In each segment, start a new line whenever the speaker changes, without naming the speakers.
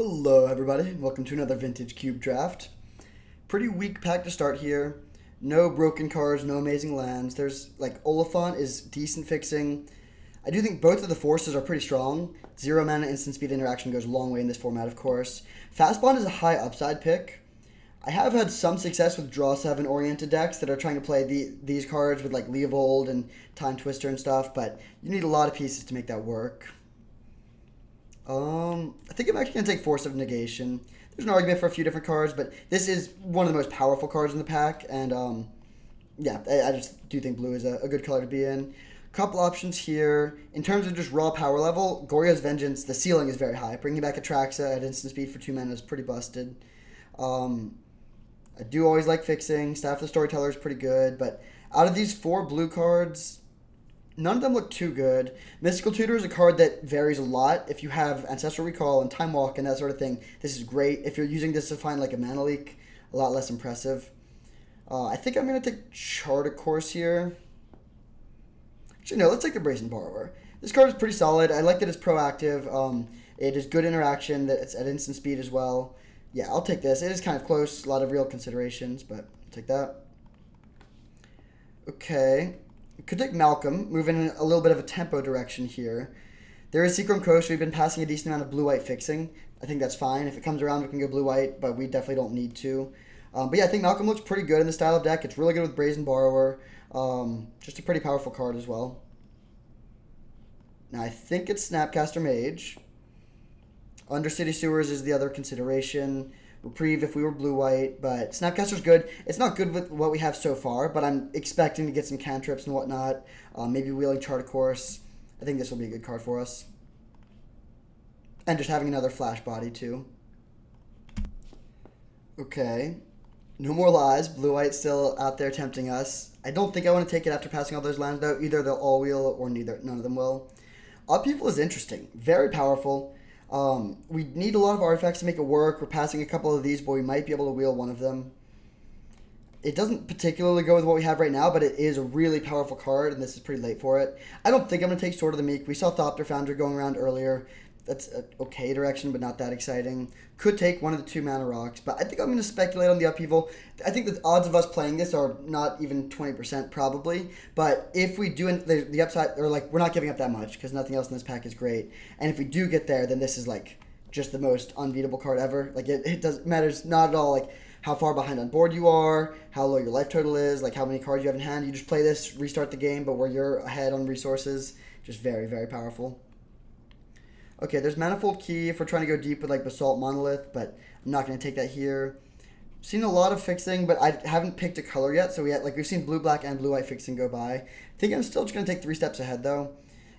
Hello everybody, welcome to another Vintage Cube Draft. Pretty weak pack to start here. No broken cards, no amazing lands. There's, Oliphant is decent fixing. I do think both of the forces are pretty strong. 0 mana instant speed interaction goes a long way in this format, of course. Fast Bond is a high upside pick. I have had some success with draw 7 oriented decks that are trying to play these cards with Leovold and Time Twister and stuff, but you need a lot of pieces to make that work. I think I'm actually going to take Force of Negation. There's an argument for a few different cards, but this is one of the most powerful cards in the pack, and I just do think blue is a good color to be in. Couple options here. In terms of just raw power level, Gorya's Vengeance, the ceiling is very high. Bringing back Atraxa at instant speed for 2 mana is pretty busted. I do always like fixing. Staff of the Storyteller is pretty good, but out of these 4 blue cards, none of them look too good. Mystical Tutor is a card that varies a lot. If you have Ancestral Recall and Time Walk and that sort of thing, this is great. If you're using this to find a mana leak, a lot less impressive. I think I'm going to take Charted Course here. Actually, no, let's take the Brazen Borrower. This card is pretty solid. I like that it's proactive. It is good interaction, that it's at instant speed as well. Yeah, I'll take this. It is kind of close, a lot of real considerations, but I'll take that. Okay. Could take Malcolm, moving in a little bit of a tempo direction here. There is Seachrome Coast. We've been passing a decent amount of blue-white fixing. I think that's fine. If it comes around, we can go blue-white, but we definitely don't need to. But yeah, I think Malcolm looks pretty good in the style of deck. It's really good with Brazen Borrower. Just a pretty powerful card as well. Now, I think it's Snapcaster Mage. Undercity Sewers is the other consideration. Reprieve if we were blue-white, but Snapcaster's good. It's not good with what we have so far, but I'm expecting to get some cantrips and whatnot. Maybe wheeling Chart Course. I think this will be a good card for us. And just having another Flash Body, too. Okay. No more lies. Blue-white still out there tempting us. I don't think I want to take it after passing all those lands, though. Either they'll all wheel or none of them will. Upheaval is interesting. Very powerful. We need a lot of artifacts to make it work. We're passing a couple of these, but we might be able to wheel one of them. It doesn't particularly go with what we have right now, but it is a really powerful card, and this is pretty late for it. I don't think I'm going to take Sword of the Meek. We saw Thopter Foundry going around earlier. That's an okay direction, but not that exciting. Could take one of the 2 mana rocks, but I think I'm going to speculate on the Upheaval. I think the odds of us playing this are not even 20% probably, but if we do, the upside, or we're not giving up that much because nothing else in this pack is great. And if we do get there, then this is just the most unbeatable card ever. It does matters not at all how far behind on board you are, how low your life total is, how many cards you have in hand. You just play this, restart the game, but where you're ahead on resources, just very, very powerful. Okay, there's Manifold Key if we're trying to go deep with Basalt Monolith, but I'm not going to take that here. Seen a lot of fixing, but I haven't picked a color yet, so we've seen blue, black, and blue-white fixing go by. I think I'm still just going to take 3 steps ahead, though.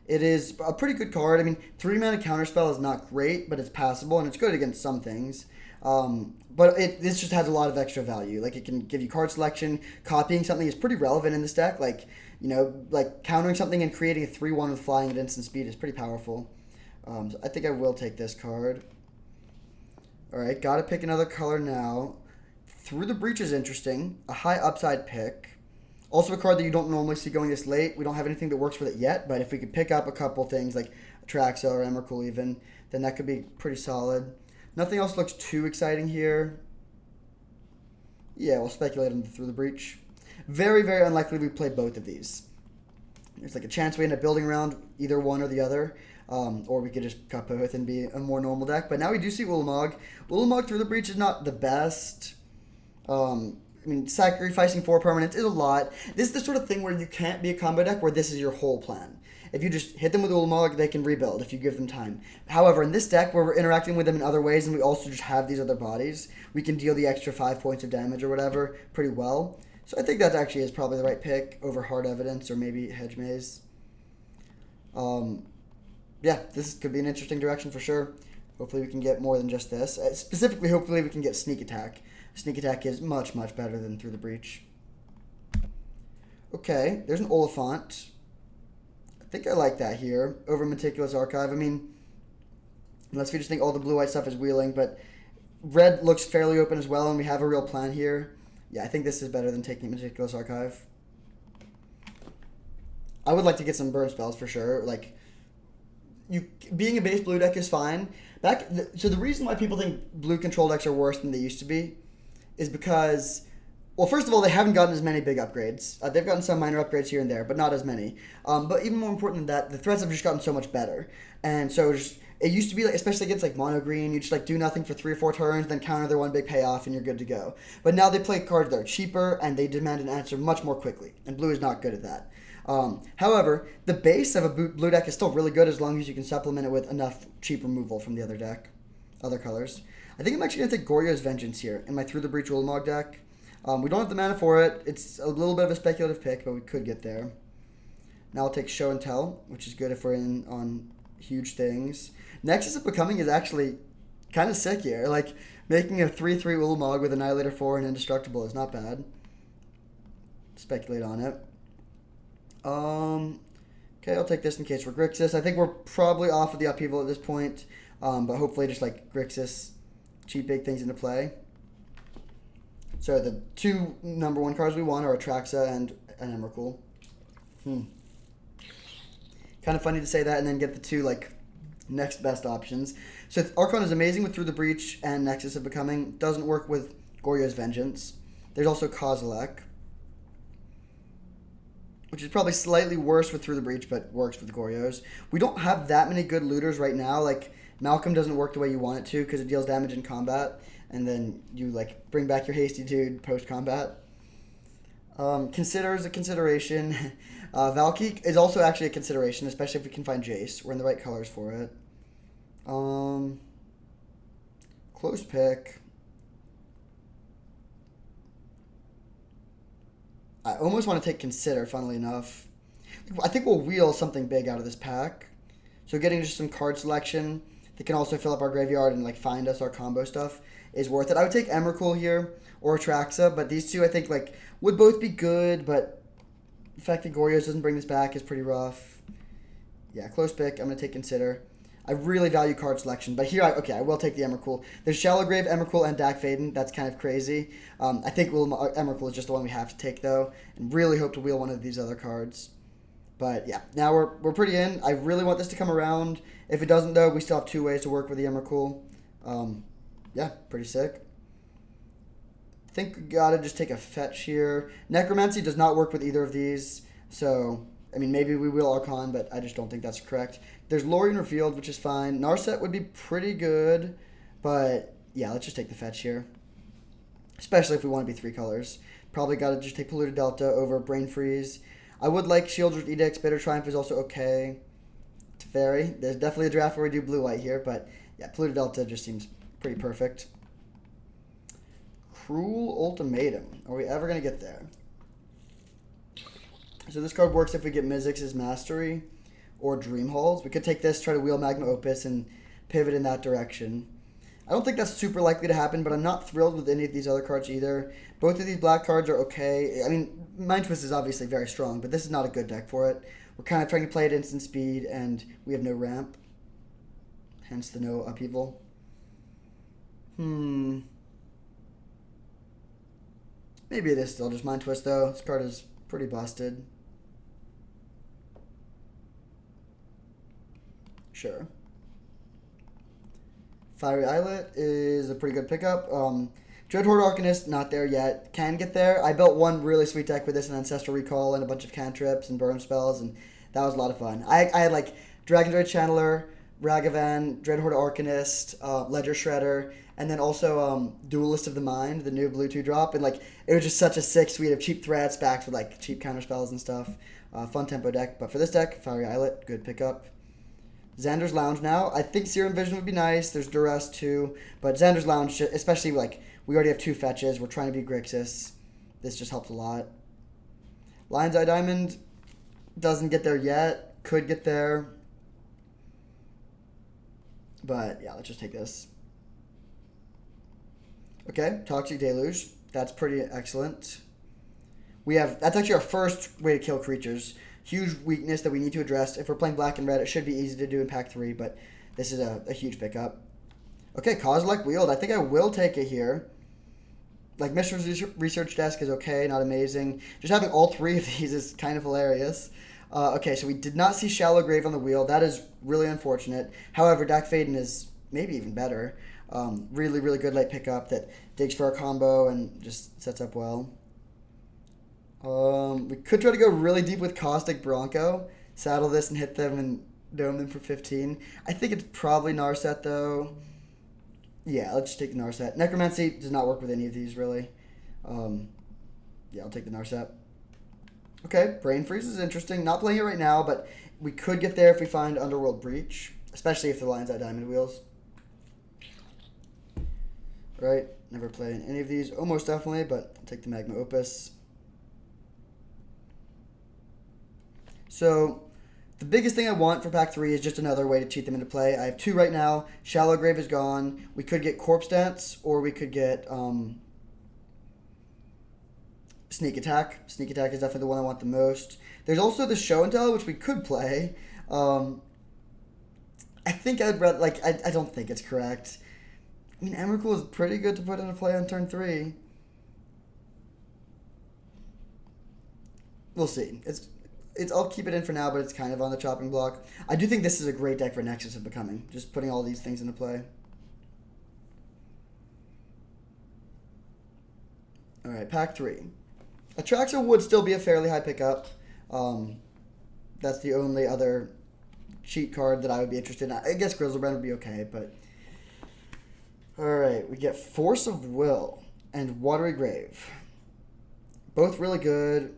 It is a pretty good card. I mean, 3 mana Counterspell is not great, but it's passable, and it's good against some things. But this just has a lot of extra value. It can give you card selection. Copying something is pretty relevant in this deck. Countering something and creating a 3/1 with flying at instant speed is pretty powerful. So I think I will take this card. Alright, gotta pick another color now. Through the Breach is interesting. A high upside pick. Also a card that you don't normally see going this late. We don't have anything that works with it yet, but if we could pick up a couple things like Atraxa or Emrakul even, then that could be pretty solid. Nothing else looks too exciting here. Yeah, we'll speculate on Through the Breach. Very, very unlikely we play both of these. There's a chance we end up building around either one or the other. Or we could just cut both and be a more normal deck. But now we do see Ulamog. Ulamog Through the Breach is not the best. Sacrificing 4 permanents is a lot. This is the sort of thing where you can't be a combo deck where this is your whole plan. If you just hit them with Ulamog, they can rebuild if you give them time. However, in this deck, where we're interacting with them in other ways and we also just have these other bodies, we can deal the extra 5 points of damage or whatever pretty well. So I think that actually is probably the right pick over Hard Evidence or maybe Hedge Maze. Yeah, this could be an interesting direction for sure. Hopefully we can get more than just this. Specifically, hopefully we can get Sneak Attack. Sneak Attack is much, much better than Through the Breach. Okay, there's an Oliphant. I think I like that here over Meticulous Archive. Unless we just think all the blue-white stuff is wheeling, but red looks fairly open as well, and we have a real plan here. Yeah, I think this is better than taking Meticulous Archive. I would like to get some burn spells for sure. Being a base blue deck is fine, So the reason why people think blue control decks are worse than they used to be is because, well, first of all, they haven't gotten as many big upgrades. They've gotten some minor upgrades here and there, but not as many. But even more important than that, the threats have just gotten so much better. And so it used to be, like, especially against like mono green, you just like do nothing for 3 or 4 turns, then counter their one big payoff, and you're good to go. But now they play cards that are cheaper, and they demand an answer much more quickly. And blue is not good at that. However, the base of a blue deck is still really good as long as you can supplement it with enough cheap removal from the other colors. I think I'm actually going to take Goryo's Vengeance here in my Through the Breach Ulamog deck. We don't have the mana for it. It's a little bit of a speculative pick, but we could get there. Now I'll take Show and Tell, which is good if we're in on huge things. Nexus of Becoming is actually kind of sick here. Like, making a 3/3 Ulamog with Annihilator 4 and Indestructible is not bad. Speculate on it. Okay, I'll take this in case we're Grixis. I think we're probably off of the upheaval at this point, but hopefully just like Grixis, cheap big things into play. So the 2 number 1 cards we want are Atraxa and an Emrakul. Kind of funny to say that and then get the 2 like next best options. So Archon is amazing with Through the Breach and Nexus of Becoming. Doesn't work with Goryo's Vengeance. There's also Kozilek, which is probably slightly worse with Through the Breach, but works with Goryo's. We don't have that many good looters right now. Like, Malcolm doesn't work the way you want it to because it deals damage in combat, and then you like bring back your hasty dude post combat. Consider is a consideration. Valky is also actually a consideration, especially if we can find Jace. We're in the right colors for it. Close pick. I almost want to take Consider, funnily enough. I think we'll wheel something big out of this pack. So getting just some card selection that can also fill up our graveyard and like find us our combo stuff is worth it. I would take Emrakul here or Atraxa, but these 2 I think like would both be good, but the fact that Goryo's doesn't bring this back is pretty rough. Yeah, close pick. I'm going to take Consider. I really value card selection, but here, I will take the Emrakul. There's Shallow Grave, Emrakul, and Dak Faden. That's kind of crazy. I think Emrakul is just the one we have to take, though, and really hope to wheel one of these other cards. But, yeah, now we're pretty in. I really want this to come around. If it doesn't, though, we still have 2 ways to work with the Emrakul. Yeah, pretty sick. I think we gotta just take a fetch here. Necromancy does not work with either of these, so... I mean, maybe we will Archon, but I just don't think that's correct. There's Lorien Revealed, which is fine. Narset would be pretty good, but yeah, let's just take the fetch here. Especially if we want to be 3 colors. Probably got to just take Polluted Delta over Brain Freeze. I would like Shieldred Edicts. Bitter Triumph is also okay. Teferi. There's definitely a draft where we do blue-white here, but yeah, Polluted Delta just seems pretty perfect. Cruel Ultimatum. Are we ever going to get there? So this card works if we get Mizzix's Mastery or Dream Halls. We could take this, try to wheel Magma Opus, and pivot in that direction. I don't think that's super likely to happen, but I'm not thrilled with any of these other cards either. Both of these black cards are okay. I mean, Mind Twist is obviously very strong, but this is not a good deck for it. We're kind of trying to play at instant speed, and we have no ramp. Hence the no upheaval. Maybe it is still just Mind Twist, though. This card is pretty busted. Sure. Fiery Islet is a pretty good pickup. Dreadhorde Arcanist, not there yet. Can get there. I built one really sweet deck with this, an Ancestral Recall and a bunch of cantrips and burn spells, and that was a lot of fun. I had like Dragon Channeler, Ragavan, Dreadhorde Arcanist, Ledger Shredder, and then also Duelist of the Mind, the new blue 2-drop, and like it was just such a sick suite of cheap threats backed with like cheap counter spells and stuff. Fun tempo deck, but for this deck, Fiery Islet, good pickup. Xander's Lounge now. I think Serum Vision would be nice. There's Duress too, but Xander's Lounge, especially like we already have 2 fetches. We're trying to be Grixis. This just helps a lot. Lion's Eye Diamond doesn't get there yet. Could get there. But yeah, let's just take this. Okay, Toxic Deluge. That's pretty excellent. That's actually our first way to kill creatures. Huge weakness that we need to address. If we're playing black and red, it should be easy to do in pack 3, but this is a huge pickup. Okay, Kozilek Wield. I think I will take it here. Like, Mishra's Research Desk is okay, not amazing. Just having all 3 of these is kind of hilarious. Okay, so we did not see Shallow Grave on the wheel. That is really unfortunate. However, Dak Faden is maybe even better. Really, really good late pickup that digs for a combo and just sets up well. We could try to go really deep with Caustic Bronco, saddle this and hit them and dome them for 15. I think it's probably Narset though. Yeah, let's just take the Narset. Necromancy does not work with any of these really. Yeah, I'll take the Narset. Okay, Brain Freeze is interesting. Not playing it right now, but we could get there if we find Underworld Breach, especially if the line's at Diamond Wheels. Right, never played any of these. Almost definitely, but I'll take the Magma Opus. So, the biggest thing I want for pack 3 is just another way to cheat them into play. I have 2 right now. Shallow Grave is gone. We could get Corpse Dance, or we could get Sneak Attack. Sneak Attack is definitely the one I want the most. There's also the Show and Tell, which we could play. I think I'd rather, like, I don't think it's correct. I mean, Emrakul is pretty good to put into play on turn 3. We'll see. I'll keep it in for now, but it's kind of on the chopping block. I do think this is a great deck for Nexus of Becoming, just putting all these things into play. Alright, pack 3. Atraxa would still be a fairly high pickup. That's the only other cheat card that I would be interested in. I guess Grizzlebrand would be okay, but... Alright, we get Force of Will and Watery Grave. Both really good.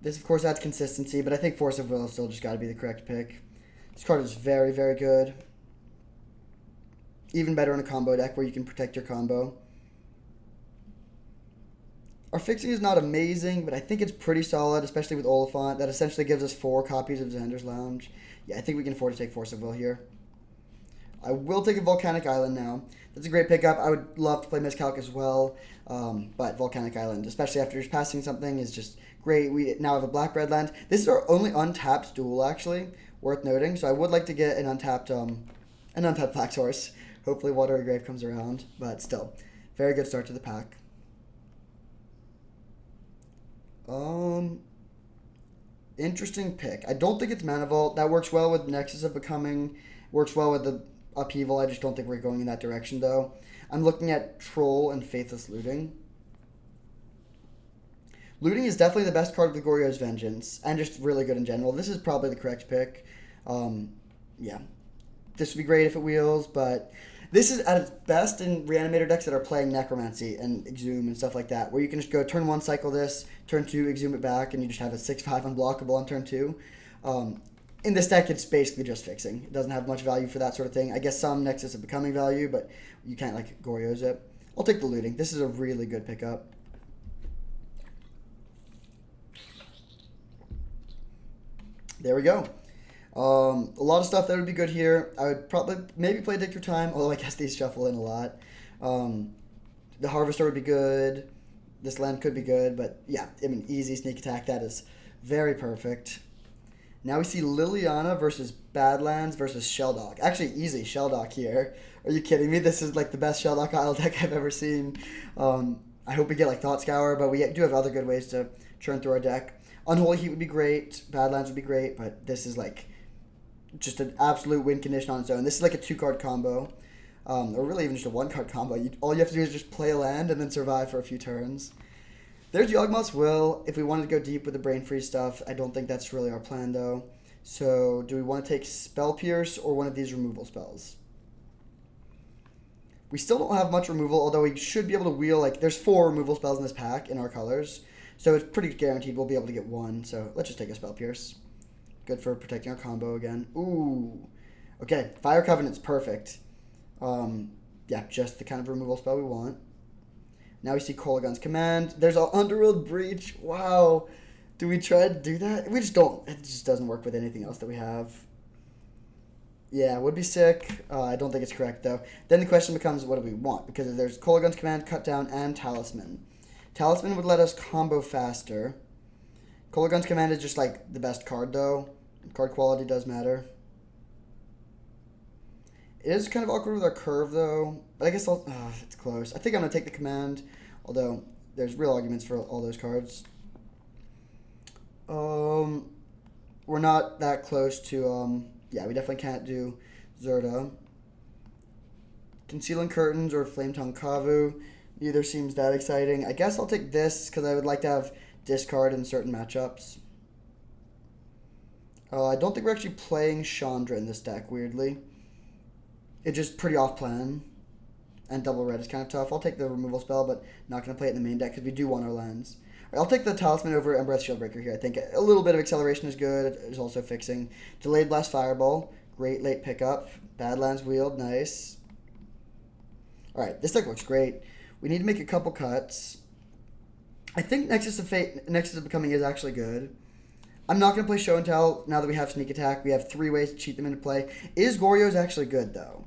This, of course, adds consistency, but I think Force of Will has still just got to be the correct pick. This card is very, very good. Even better in a combo deck where you can protect your combo. Our fixing is not amazing, but I think it's pretty solid, especially with Oliphant. That essentially gives us 4 copies of Xander's Lounge. Yeah, I think we can afford to take Force of Will here. I will take a Volcanic Island now. That's a great pickup. I would love to play Miscalc as well, but Volcanic Island, especially after just passing something, is just great. We now have a black-red land. This is our only untapped duel, actually, worth noting. So I would like to get an untapped Black Source. Hopefully Watery Grave comes around, but still, very good start to the pack. Interesting pick. I don't think it's Mana Vault. That works well with Nexus of Becoming. Works well with the Upheaval. I just don't think we're going in that direction, though. I'm looking at Troll and Faithless Looting. Looting is definitely the best card with Goryo's Vengeance, and just really good in general. This is probably the correct pick. Yeah. This would be great if it wheels, but this is at its best in Reanimator decks that are playing Necromancy and Exhume and stuff like that, where you can just go turn 1, cycle this, turn 2, Exhume it back, and you just have a 6/5 unblockable on turn 2. In this deck, it's basically just fixing. It doesn't have much value for that sort of thing. I guess some Nexus of Becoming value, but you can't, like, Goryo's it. I'll take the Looting. This is a really good pickup. There we go. A lot of stuff that would be good here. I would probably maybe play Take Your Time, although I guess these shuffle in a lot. The Harvester would be good. This land could be good, but yeah, I mean, easy Sneak Attack. That is very perfect. Now we see Liliana versus Badlands versus Sheldock. Actually, easy Sheldock here. Are you kidding me? This is like the best Sheldock Isle deck I've ever seen. I hope we get like Thought Scour, but we do have other good ways to churn through our deck. Unholy Heat would be great. Badlands would be great, but this is like just an absolute win condition on its own. This is like a 2-card combo, or really even just a 1-card combo. All you have to do is just play a land and then survive for a few turns. There's Yawgmoth's Will. If we wanted to go deep with the Brain Freeze stuff, I don't think that's really our plan though. So do we want to take Spell Pierce or one of these removal spells? We still don't have much removal, although we should be able to wheel, like, there's 4 removal spells in this pack in our colors. So it's pretty guaranteed we'll be able to get 1. So let's just take a Spell Pierce. Good for protecting our combo again. Ooh. Okay, Fire Covenant's perfect. Yeah, just the kind of removal spell we want. Now we see Kolaghan's Command. There's an Underworld Breach. Wow. Do we try to do that? We just don't. It just doesn't work with anything else that we have. Yeah, would be sick. I don't think it's correct, though. Then the question becomes, what do we want? Because there's Kolaghan's Command, Cut Down, and Talisman. Talisman would let us combo faster. Kolaghan's Command is just, like, the best card, though. Card quality does matter. It is kind of awkward with our curve, though. But I guess it's close. I think I'm going to take the Command, although there's real arguments for all those cards. We're not that close to, yeah, we definitely can't do Zerta. Concealing Curtains or Flametongue Kavu. Neither seems that exciting. I guess I'll take this because I would like to have discard in certain matchups. I don't think we're actually playing Chandra in this deck, weirdly. It's just pretty off-plan. And double red is kind of tough. I'll take the removal spell, but not going to play it in the main deck because we do want our lands. Right, I'll take the Talisman over Embereth Shieldbreaker here. I think a little bit of acceleration is good. It's also fixing. Delayed Blast Fireball. Great late pickup. Badlands Wield. Nice. Alright, this deck looks great. We need to make a couple cuts. I think Nexus of Fate, Nexus of Becoming is actually good. I'm not going to play Show and Tell now that we have Sneak Attack. We have 3 ways to cheat them into play. Is Goryo's actually good, though?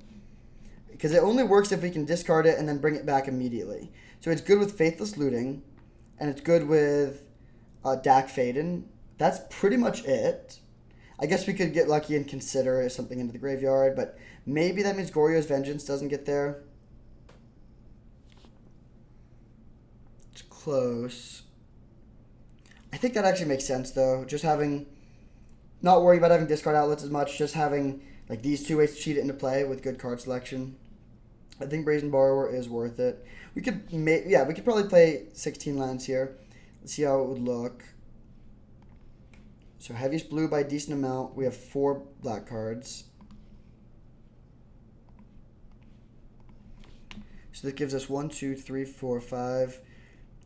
Because it only works if we can discard it and then bring it back immediately. So it's good with Faithless Looting, and it's good with Dak Faden. That's pretty much it. I guess we could get lucky and consider something into the graveyard, but maybe that means Goryo's Vengeance doesn't get there. It's close. I think that actually makes sense, though. Just having... Not worrying about having discard outlets as much, just having like these 2 ways to cheat it into play with good card selection. I think Brazen Borrower is worth it. We could we could probably play 16 lands here. Let's see how it would look. So heaviest blue by a decent amount. We have 4 black cards. So that gives us 1, 2, 3, 4, 5,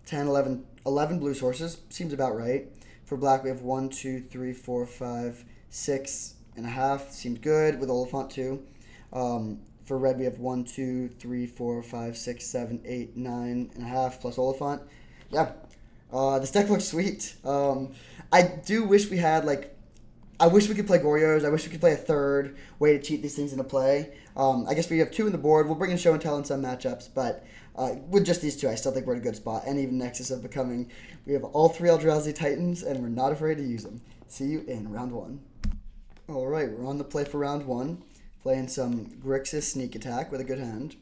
10, 11 blue sources. Seems about right. For black, we have 1, 2, 3, 4, 5, 6 and a half. Seems good with Oliphant too. For red, we have 1, 2, 3, 4, 5, 6, 7, 8, 9 and a half plus Oliphant. Yeah. This deck looks sweet. I do wish we had I wish we could play Goryo's. I wish we could play a third way to cheat these things into play. I guess we have 2 in the board. We'll bring in Show and Tell in some matchups, but with just these 2, I still think we're in a good spot. And even Nexus of Becoming. We have all 3 Eldrazi Titans, and we're not afraid to use them. See you in round 1. All right, we're on the play for round 1. Playing some Grixis Sneak Attack with a good hand.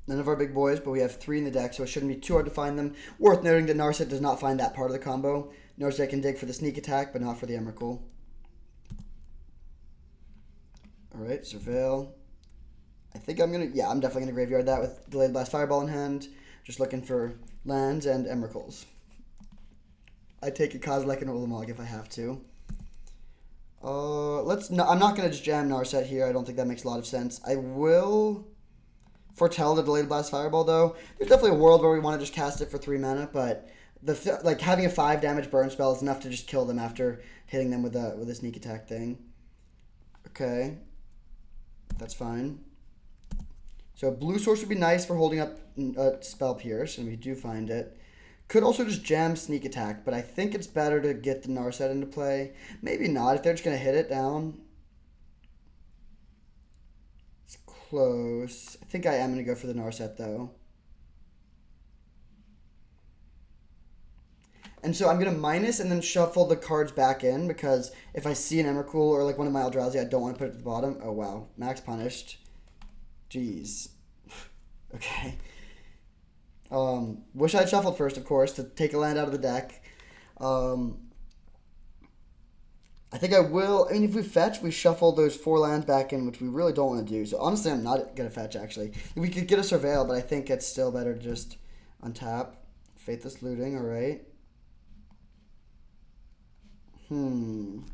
None of our big boys, but we have 3 in the deck, so it shouldn't be too hard to find them. Worth noting that Narset does not find that part of the combo. Narset can dig for the Sneak Attack, but not for the Emrakul. Alright, Surveil. I think I'm definitely going to graveyard that with Delayed Blast Fireball in hand. Just looking for lands and Emrakuls. I take a Kozilek and Ulamog if I have to. I'm not going to just jam Narset here. I don't think that makes a lot of sense. I will foretell the Delayed Blast Fireball, though. There's definitely a world where we want to just cast it for 3 mana, but having a 5 damage burn spell is enough to just kill them after hitting them with a Sneak Attack thing. Okay. That's fine. So blue source would be nice for holding up Spell Pierce, and we do find it. Could also just jam Sneak Attack, but I think it's better to get the Narset into play. Maybe not, if they're just going to hit it down. It's close. I think I am going to go for the Narset, though. And so I'm going to minus and then shuffle the cards back in, because if I see an Emrakul or like one of my Eldrazi, I don't want to put it at the bottom. Oh, wow. Max punished. Jeez. Okay. Wish I had shuffled first, of course, to take a land out of the deck. I think I will. I mean, if we fetch, we shuffle those 4 lands back in, which we really don't want to do. So honestly, I'm not going to fetch, actually. We could get a Surveil, but I think it's still better to just untap. Faithless Looting, all right. So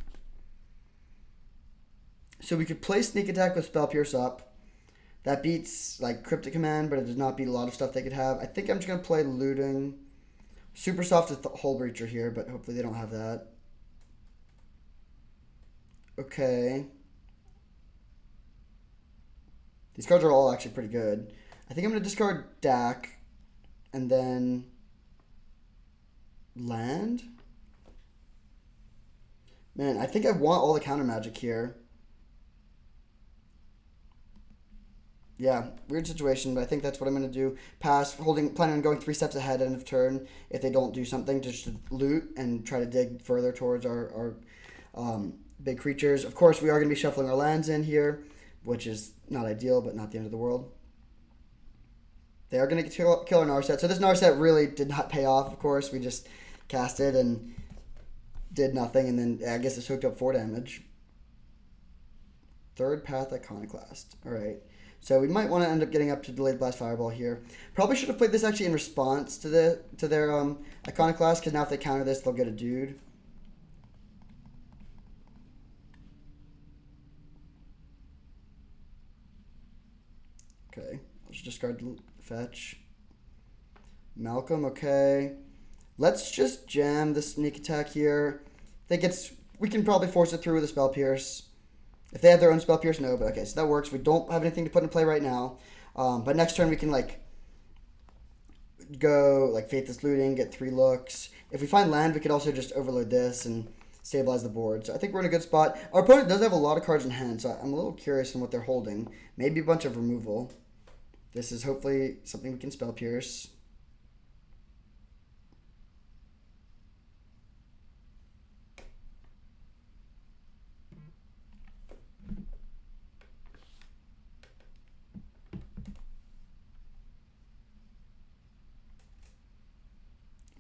we could play Sneak Attack with Spell Pierce up. That beats like Cryptic Command, but it does not beat a lot of stuff they could have. I think I'm just going to play Looting. Super soft is the Hull Breacher here, but hopefully they don't have that. Okay. These cards are all actually pretty good. I think I'm going to discard Dak and then land. Man, I think I want all the counter magic here. Yeah, weird situation, but I think that's what I'm going to do. Pass, planning on going 3 steps ahead end of turn if they don't do something, just to loot and try to dig further towards our big creatures. Of course, we are going to be shuffling our lands in here, which is not ideal, but not the end of the world. They are going to kill our Narset. So this Narset really did not pay off, of course. We just cast it and did nothing, and then I guess it soaked up 4 damage. Third Path Iconoclast. All right. So we might want to end up getting up to Delayed Blast Fireball here. Probably should have played this actually in response to their Iconoclast, because now if they counter this, they'll get a dude. Okay, let's discard the fetch. Malcolm, okay. Let's just jam the sneak attack here. I think we can probably force it through with a Spell Pierce. If they have their own Spell Pierce, no, but okay, so that works. We don't have anything to put in play right now. But next turn we can, like, go, like, Faithless Looting, get 3 looks. If we find land, we could also just overload this and stabilize the board. So I think we're in a good spot. Our opponent does have a lot of cards in hand, so I'm a little curious on what they're holding. Maybe a bunch of removal. This is hopefully something we can Spell Pierce.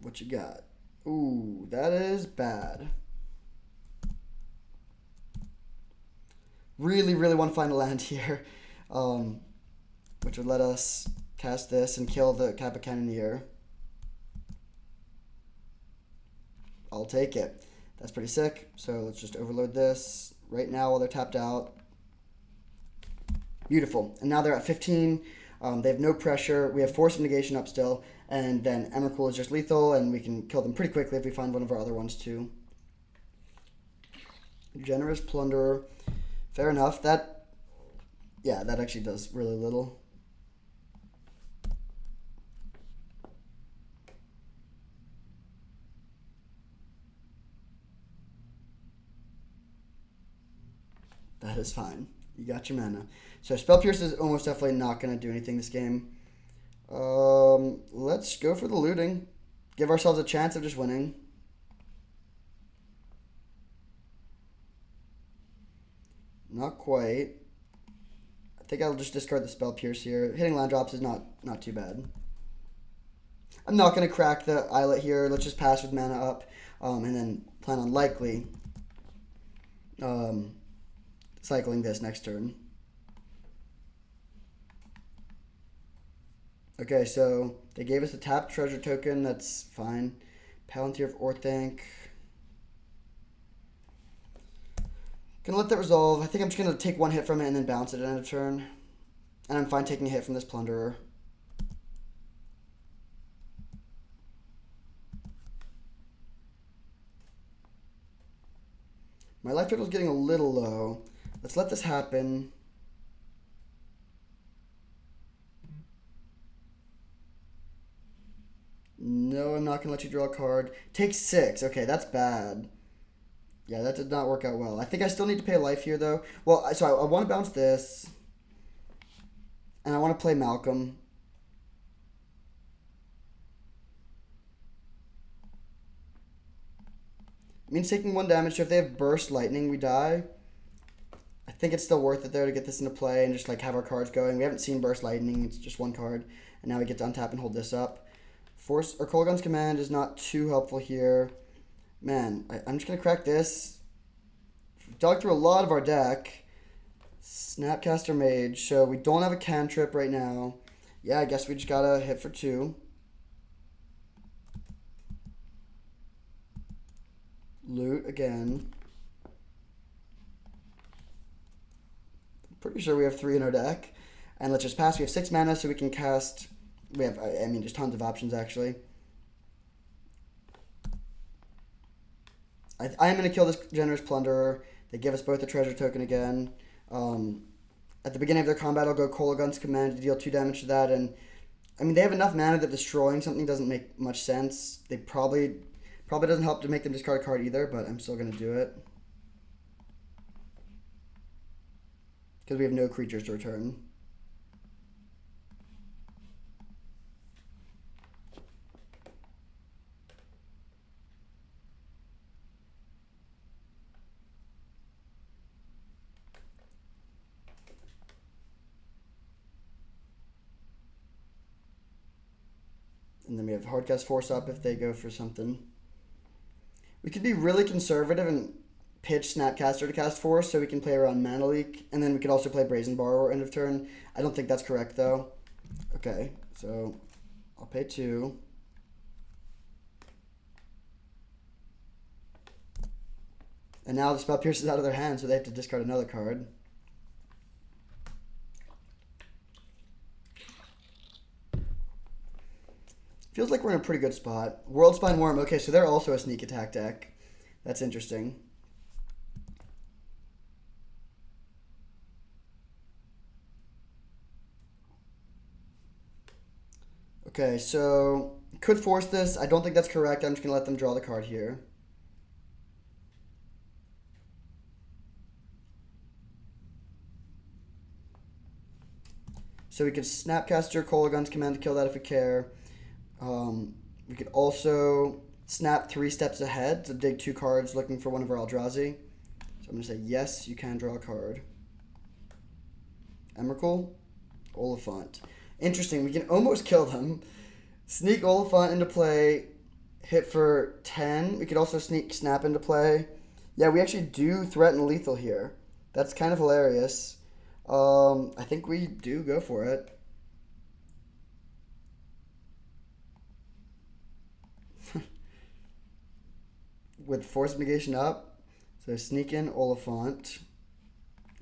What you got? Ooh, that is bad. Really, really want to find a land here, which would let us cast this and kill the Kappa Cannoneer. I'll take it. That's pretty sick. So let's just overload this right now while they're tapped out. Beautiful. And now they're at 15. They have no pressure. We have Force of Negation up still. And then Emrakul is just lethal, and we can kill them pretty quickly if we find one of our other ones too. Generous Plunderer. Fair enough. That actually does really little. That is fine. You got your mana. So Spell Pierce is almost definitely not going to do anything this game. Let's go for the looting. Give ourselves a chance of just winning. Not quite. I think I'll just discard the Spell Pierce here. Hitting land drops is not too bad. I'm not going to crack the Islet here. Let's just pass with mana up, and then plan on likely cycling this next turn. Okay, so they gave us a tapped treasure token. That's fine. Palantir of Orthanc. Gonna let that resolve. I think I'm just gonna take one hit from it and then bounce it at end of turn. And I'm fine taking a hit from this Plunderer. My life total is getting a little low. Let's let this happen. No, I'm not going to let you draw a card. Take 6. Okay, that's bad. Yeah, that did not work out well. I think I still need to pay a life here, though. Well, so I want to bounce this. And I want to play Malcolm. It means taking 1 damage, so if they have Burst Lightning, we die. I think it's still worth it, though, to get this into play and just, like, have our cards going. We haven't seen Burst Lightning. It's just 1 card. And now we get to untap and hold this up. Force or Kolaghan's Command is not too helpful here. Man, I'm just going to crack this. We've dug through a lot of our deck. Snapcaster Mage. So we don't have a cantrip right now. Yeah, I guess we just got to hit for 2. Loot again. Pretty sure we have 3 in our deck. And let's just pass. We have 6 mana, so we can cast... We have, I mean, just tons of options, actually. I am going to kill this Generous Plunderer. They give us both a treasure token again. At the beginning of their combat, I'll go Kolaghan's Command to deal 2 damage to that. And, I mean, they have enough mana that destroying something doesn't make much sense. They probably doesn't help to make them discard a card either, but I'm still going to do it. Because we have no creatures to return. And then we have Hardcast Force up if they go for something. We could be really conservative and pitch Snapcaster to cast Force so we can play around Mana Leak. And then we could also play Brazen Borrower end of turn. I don't think that's correct, though. Okay, so I'll pay 2. And now the Spell Pierce is out of their hand, so they have to discard another card. Feels like we're in a pretty good spot. Worldspine Worm. Okay, so they're also a sneak attack deck. That's interesting. Okay, so could force this. I don't think that's correct. I'm just going to let them draw the card here. So we could Snapcaster Kolagun's command to kill that if we care. We could also snap 3 steps ahead to dig 2 cards looking for one of our Eldrazi. So I'm going to say, yes, you can draw a card. Emrakul, Oliphant. Interesting, we can almost kill them. Sneak Oliphant into play, hit for 10. We could also sneak Snap into play. Yeah, we actually do threaten lethal here. That's kind of hilarious. I think we do go for it. With Force Negation up. So sneak in Oliphant.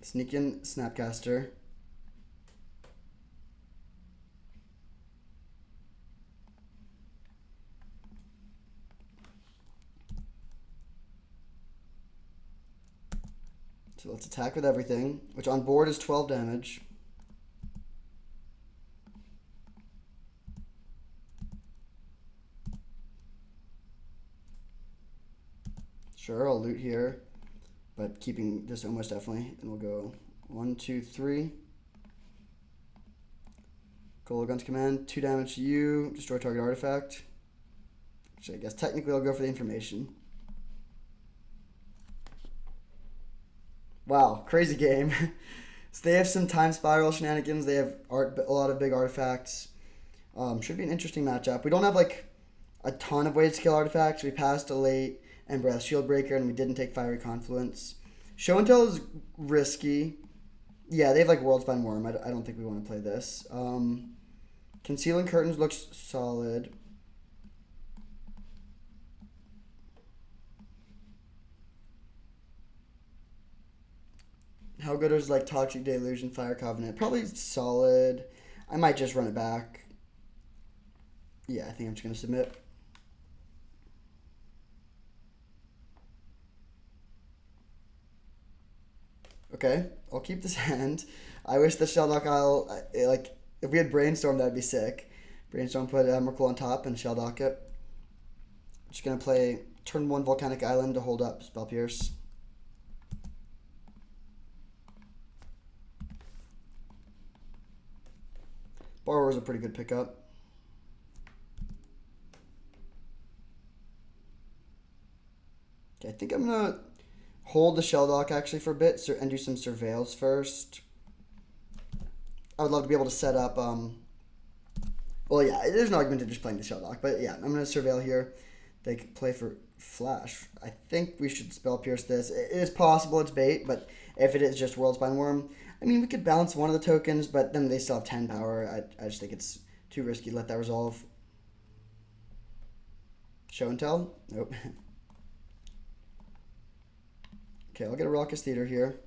Sneak in Snapcaster. So let's attack with everything, which on board is 12 damage. Sure, I'll loot here, but keeping this almost definitely. And we'll go 1, 2, 3. Kolagun's command, 2 damage to you, destroy target artifact. Which I guess technically I'll go for the information. Wow, crazy game. So they have some time spiral shenanigans. They have a lot of big artifacts. Should be an interesting matchup. We don't have like a ton of ways to kill artifacts. We passed a late Embrace Shield Breaker and we didn't take Fiery Confluence. Show and Tell is risky. Yeah, they have like Worldspine Worm. I don't think we want to play this. Concealing Curtains looks solid. How good is like Toxic Deluge and Fire Covenant? Probably solid. I might just run it back. Yeah, I think I'm just going to submit. Okay, I'll keep this hand. I wish the Shelldock Isle, like, if we had Brainstorm, that'd be sick. Brainstorm, put Emrakul on top and Shelldock it. Just going to play turn 1 Volcanic Island to hold up Spell Pierce. Borrower is a pretty good pickup. Okay, I think I'm going to hold the Shelldock actually for a bit and do some Surveils first. I would love to be able to set up... well, yeah, there's no argument to just playing the Shelldock, but yeah, I'm going to Surveil here. They could play for Flash. I think we should Spell Pierce this. It is possible it's bait, but if it is just Worldspine Worm... I mean, we could bounce one of the tokens, but then they still have 10 power. I just think it's too risky to let that resolve. Show and Tell? Nope. Okay, I'll get a Raucous Theater here.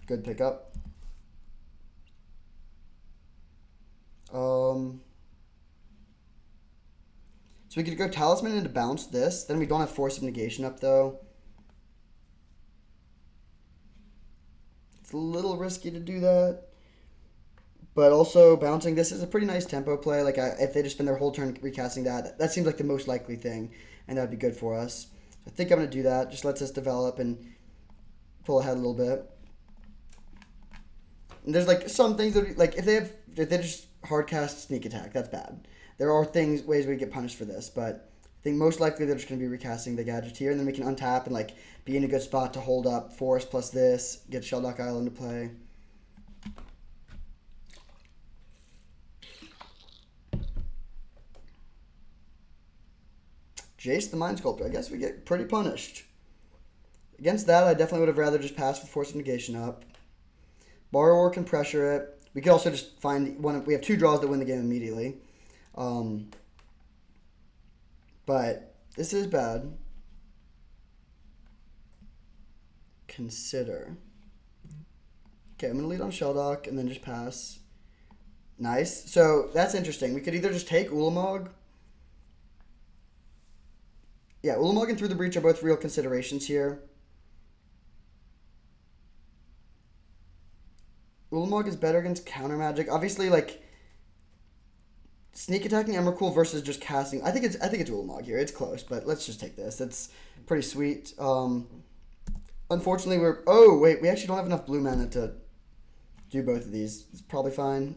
Good pickup. So we could go Talisman into bounce this. Then we don't have Force of Negation up, though. It's a little risky to do that. But also, bouncing this is a pretty nice tempo play. Like, if they just spend their whole turn recasting that seems like the most likely thing. And that would be good for us. I think I'm going to do that. Just lets us develop and pull ahead a little bit. And there's, like, some things that, like, if they just hardcast Sneak Attack, that's bad. There are ways we get punished for this, but I think most likely they're just going to be recasting the Gadgeteer, and then we can untap and, like, be in a good spot to hold up Force plus this, get Shelldock Island to play. Jace the Mind Sculptor. I guess we get pretty punished. Against that, I definitely would have rather just passed with Force of Negation up. Borrower can pressure it. We could also just find one. We have 2 draws that win the game immediately. But this is bad. Consider. Okay, I'm going to lead on Shelldock and then just pass. Nice. So that's interesting. We could either just take Ulamog. Yeah, Ulamog and Through the Breach are both real considerations here. Ulamog is better against counter magic. Obviously, like sneak attacking Emrakul versus just casting. I think it's Ulamog here. It's close, but let's just take this. It's pretty sweet. Unfortunately, we actually don't have enough blue mana to do both of these. It's probably fine.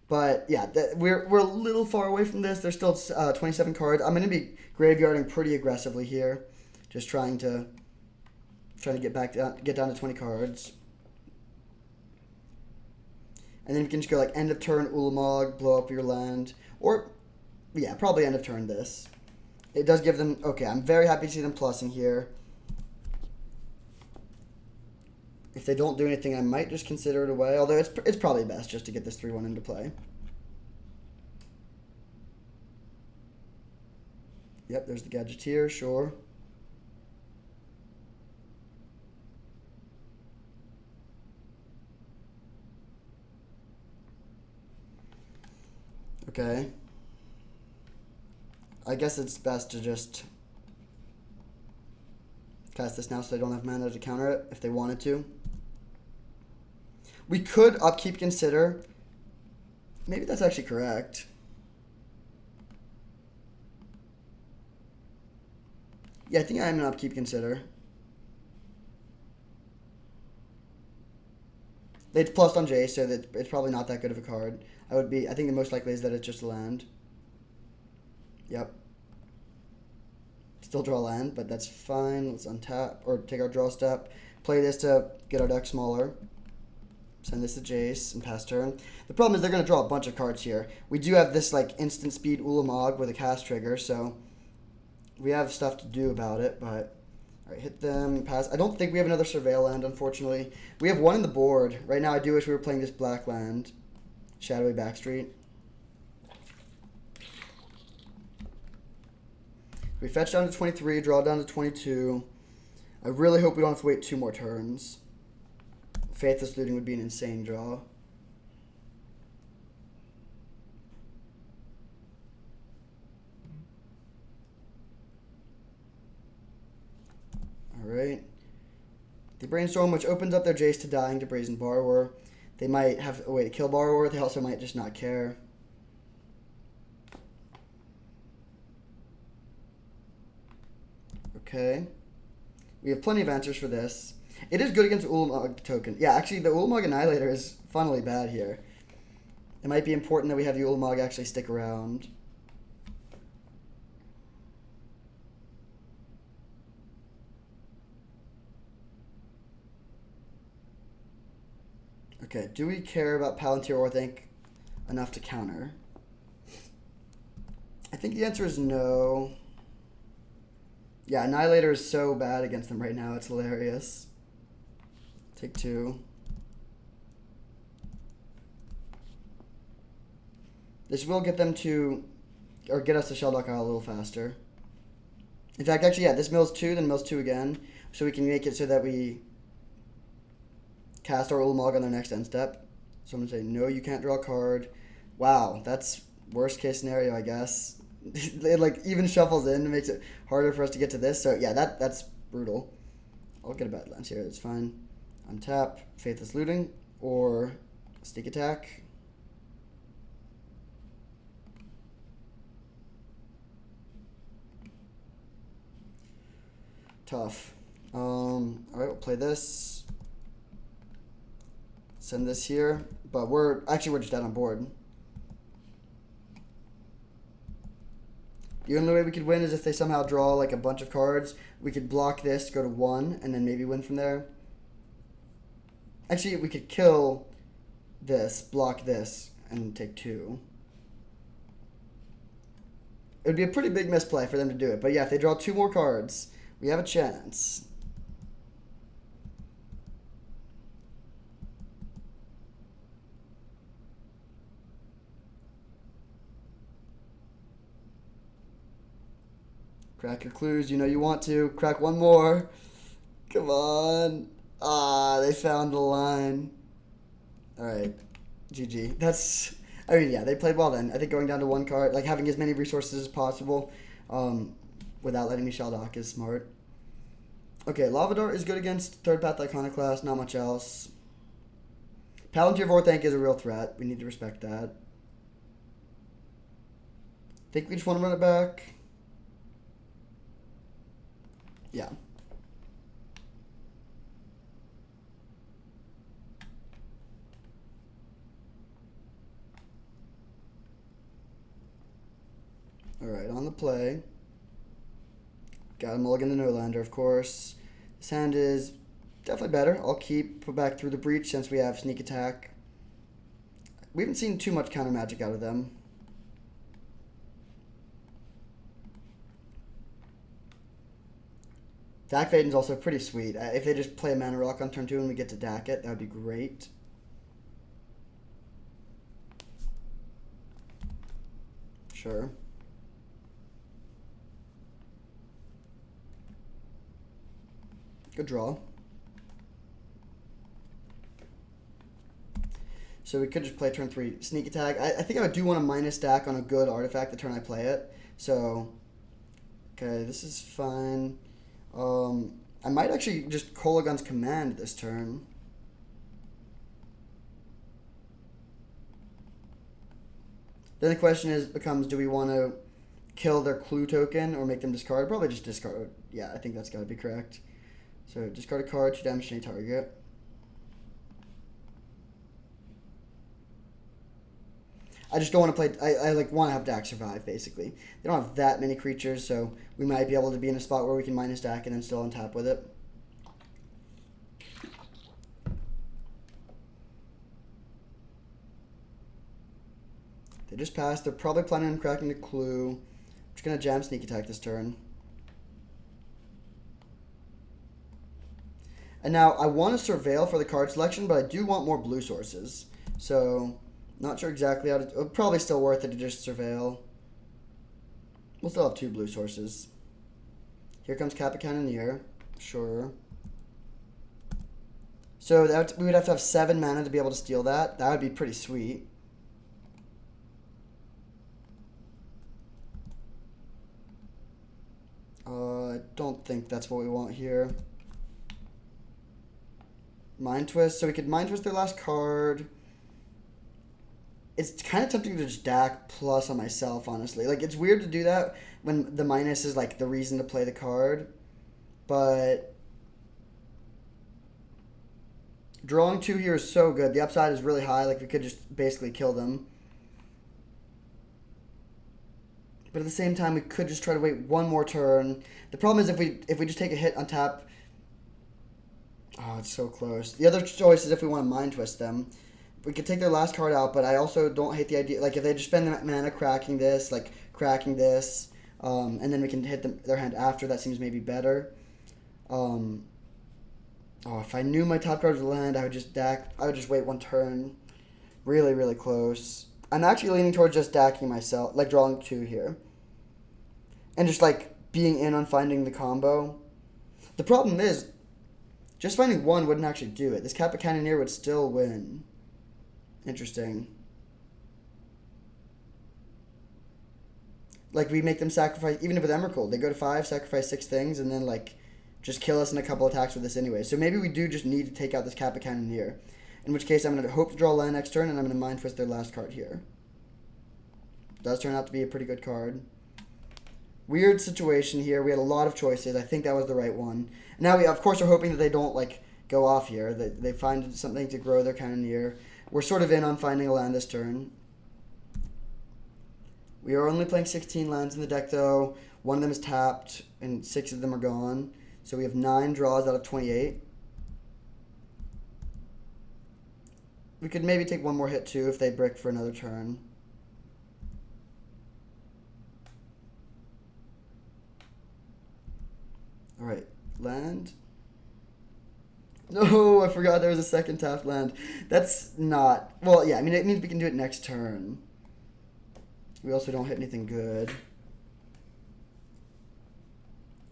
But yeah, we're a little far away from this. There's still 27 cards. I'm going to be graveyarding pretty aggressively here, just trying to get down to 20 cards. And then you can just go like end of turn Ulamog, blow up your land, or yeah, probably end of turn this. It does give them okay. I'm very happy to see them plussing here. If they don't do anything, I might just consider it away. Although it's probably best just to get this 3-1 into play. Yep, there's the Gadgeteer, sure. Okay. I guess it's best to just cast this now so they don't have mana to counter it if they wanted to. We could upkeep consider. Maybe that's actually correct. Yeah, I think I'm an upkeep consider. It's plus on Jace, so that it's probably not that good of a card. I think the most likely is that it's just a land. Yep. Still draw land, but that's fine. Let's untap or take our draw step. Play this to get our deck smaller. Send this to Jace and pass turn. The problem is they're going to draw a bunch of cards here. We do have this like instant speed Ulamog with a cast trigger, so we have stuff to do about it, but alright, hit them, pass. I don't think we have another Surveil land, unfortunately. We have one in the board. Right now I do wish we were playing this black land. Shadowy Backstreet. We fetch down to 23, draw down to 22. I really hope we don't have to wait 2 more turns. Faithless Looting would be an insane draw. Alright. They brainstorm, which opens up their Jace to dying to Brazen Borrower. They might have a way to kill Borrower. They also might just not care. Okay. We have plenty of answers for this. It is good against Ulamog token. Yeah, actually, the Ulamog Annihilator is funnily bad here. It might be important that we have the Ulamog actually stick around. Okay, do we care about Palantir or think enough to counter? I think the answer is no. Yeah, Annihilator is so bad against them right now, it's hilarious. Take 2. This will get them to, or get us to Shelldock out a little faster. In fact, actually, yeah, this mills 2, then mills 2 again, so we can make it so that we cast our Ulamog on their next end step. So I'm going to say, no, you can't draw a card. Wow, that's worst case scenario, I guess. It like even shuffles in and makes it harder for us to get to this. So yeah, that's brutal. I'll get a Badlands here, that's fine. Untap, Faithless Looting, or Sneak Attack. Tough. Alright, we'll play this. Send this here. But we're just dead on board. The only way we could win is if they somehow draw like a bunch of cards. We could block this, go to 1, and then maybe win from there. Actually, we could kill this, block this, and take 2. It would be a pretty big misplay for them to do it. But yeah, if they draw 2 more cards, we have a chance. Crack your clues. You know you want to. Crack one more. Come on. Ah, they found the line. All right. GG. That's... I mean, yeah, they played well then. I think going down to one card, like having as many resources as possible without letting me shell dock is smart. Okay, Lavador is good against Third Path Iconoclast. Not much else. Palantir Vorthank is a real threat. We need to respect that. Think we just want to run it back. Yeah. Alright, on the play. Got a mulligan to No-Lander, of course. This hand is definitely better. I'll put back Through the Breach since we have Sneak Attack. We haven't seen too much counter magic out of them. Dak Vaden's also pretty sweet. If they just play a Mana Rock on turn 2 and we get to Dak it, that would be great. Sure. Good draw. So we could just play turn 3 Sneak Attack. I think I do want to minus Dak on a good artifact the turn I play it. So, okay, this is fine. I might actually just Kolaghan's Command this turn. Then the question becomes, do we want to kill their clue token or make them discard? Probably just discard. Yeah, I think that's got to be correct. So discard a card to damage any target. I just don't want to play... I like want to have Dak survive, basically. They don't have that many creatures, so we might be able to be in a spot where we can minus Dak and then still untap with it. They just passed. They're probably planning on cracking the clue. I'm just going to jam Sneak Attack this turn. And now, I want to Surveil for the card selection, but I do want more blue sources. So... not sure exactly how to... probably still worth it to just Surveil. We'll still have 2 blue sources. Here comes Kappa Cannoneer. Sure. So we would have to have 7 mana to be able to steal that. That would be pretty sweet. I don't think that's what we want here. Mind Twist. So we could Mind Twist their last card. It's kind of tempting to just Dak plus on myself, honestly. Like, it's weird to do that when the minus is, like, the reason to play the card. But drawing 2 here is so good. The upside is really high. Like, we could just basically kill them. But at the same time, we could just try to wait one more turn. The problem is if we just take a hit on tap... oh, it's so close. The other choice is if we want to Mind Twist them. We could take their last card out, but I also don't hate the idea. Like, if they just spend the mana cracking this, and then we can hit their hand after, that seems maybe better. If I knew my top card was land, I would just wait one turn. Really, really close. I'm actually leaning towards just Dacking myself, like drawing 2 here. And just, like, being in on finding the combo. The problem is, just finding 1 wouldn't actually do it. This Kappa Cannoneer would still win. Interesting. Like, we make them sacrifice, even with Emrakul, they go to 5, sacrifice 6 things, and then, like, just kill us in a couple attacks with this anyway. So maybe we do just need to take out this Kappa Cannoneer. In which case, I'm going to hope to draw land next turn, and I'm going to Mind Twist their last card here. Does turn out to be a pretty good card. Weird situation here. We had a lot of choices. I think that was the right one. Now we, of course, are hoping that they don't, like, go off here. That they find something to grow their Cannoneer. We're sort of in on finding a land this turn. We are only playing 16 lands in the deck, though. 1 of them is tapped, and 6 of them are gone. So we have 9 draws out of 28. We could maybe take one more hit, too, if they brick for another turn. Alright, land. No, I forgot there was a second tapped land. That's not... well, yeah, I mean, it means we can do it next turn. We also don't hit anything good.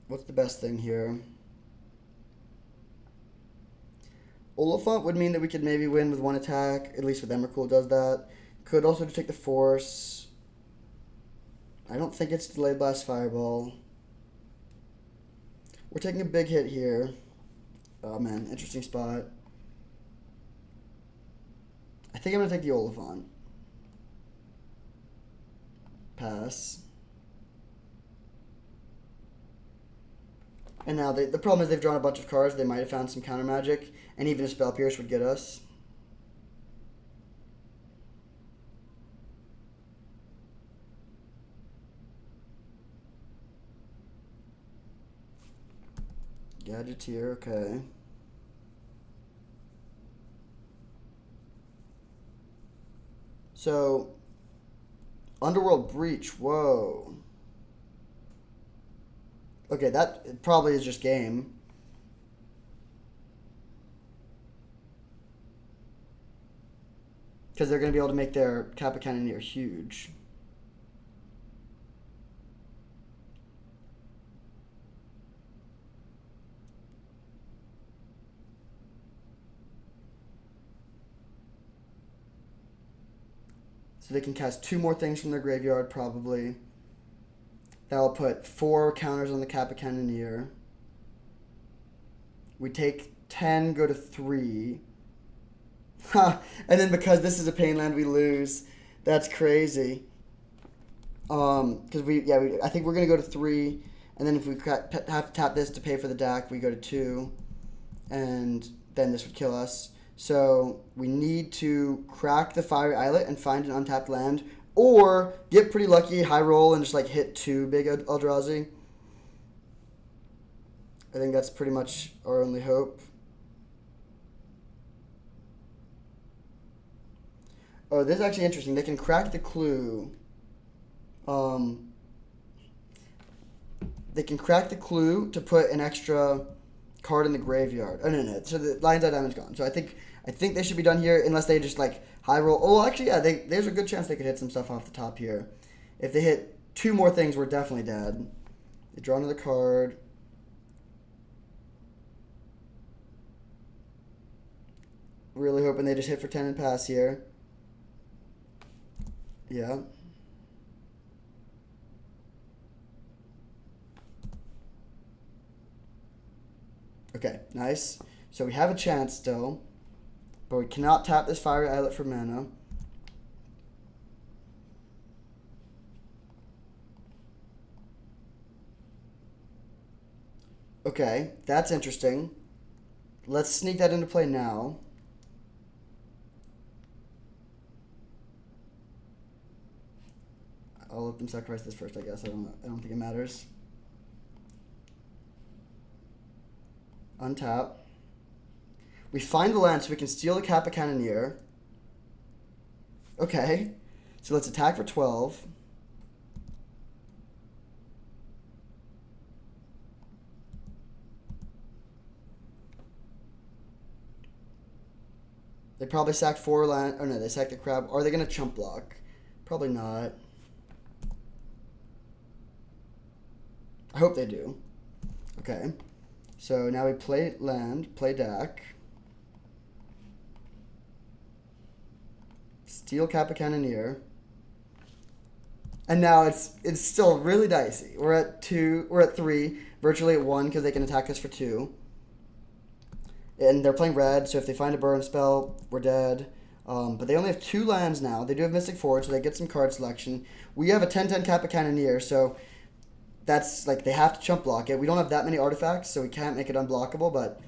What's the best thing here? Oliphant would mean that we could maybe win with one attack. At least with Emrakul does that. Could also just take the Force. I don't think it's Delayed Blast Fireball. We're taking a big hit here. Oh man, interesting spot. I think I'm going to take the Oliphant. Pass. And now the problem is they've drawn a bunch of cards. They might have found some counter magic, and even a Spell Pierce would get us. Gadgeteer, okay. So, Underworld Breach, whoa. Okay, that probably is just game. Because they're going to be able to make their Kappa Cannoneer huge. So they can cast 2 more things from their graveyard, probably. That'll put 4 counters on the Kappa Cannoneer. We take 10, go to 3. Ha! And then because this is a pain land, we lose. That's crazy. Because I think we're gonna go to 3, and then if we have to tap this to pay for the deck, we go to 2, and then this would kill us. So we need to crack the Fiery Islet and find an untapped land, or get pretty lucky, high roll, and just like hit 2 big Eldrazi. I think that's pretty much our only hope. Oh, this is actually interesting. They can crack the clue. They can crack the clue to put an extra card in the graveyard. Oh no. So the Lion's Eye Diamond's gone. So I think they should be done here unless they just like high roll. Oh, actually, yeah. There's a good chance they could hit some stuff off the top here. If they hit 2 more things, we're definitely dead. They draw another card. Really hoping they just hit for 10 and pass here. Yeah. Okay, nice. So we have a chance still, but we cannot tap this Fiery Islet for mana. Okay, that's interesting. Let's sneak that into play now. I'll let them sacrifice this first, I guess. I don't think it matters. Untap. We find the land so we can steal the Kappa Cannoneer. Okay. So let's attack for 12. They probably sacked 4 land. Oh no, they sacked the crab. Are they going to chump block? Probably not. I hope they do. Okay. So now we play land, play deck. Steal Kappa Cannoneer. And now it's still really dicey. We're at 3, virtually at 1 because they can attack us for 2. And they're playing red, so if they find a burn spell, we're dead. But they only have 2 lands now. They do have Mystic Forge, so they get some card selection. We have a 10/10 Kappa Cannoneer, so that's like they have to chump block it. We don't have that many artifacts, so we can't make it unblockable, but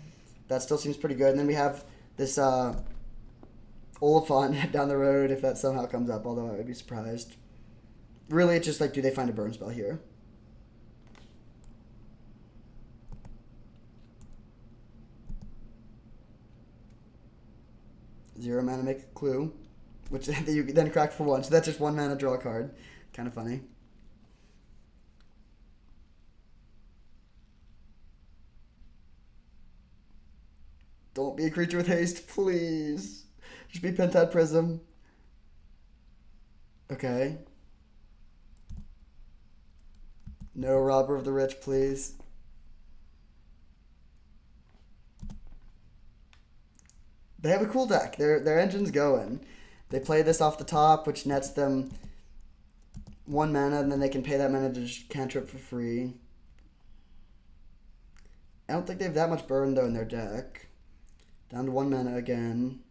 that still seems pretty good. And then we have this Oliphant down the road if that somehow comes up, although I would be surprised. Really, it's just like, do they find a burn spell here? Zero mana, make a clue, which you then crack for 1. So that's just 1 mana, draw a card. Kind of funny. Don't be a creature with haste, please. Just be Pentad Prism. Okay. No Robber of the Rich, please. They have a cool deck. Their engine's going. They play this off the top, which nets them 1 mana, and then they can pay that mana to just cantrip for free. I don't think they have that much burn, though, in their deck. Down to 1 mana again.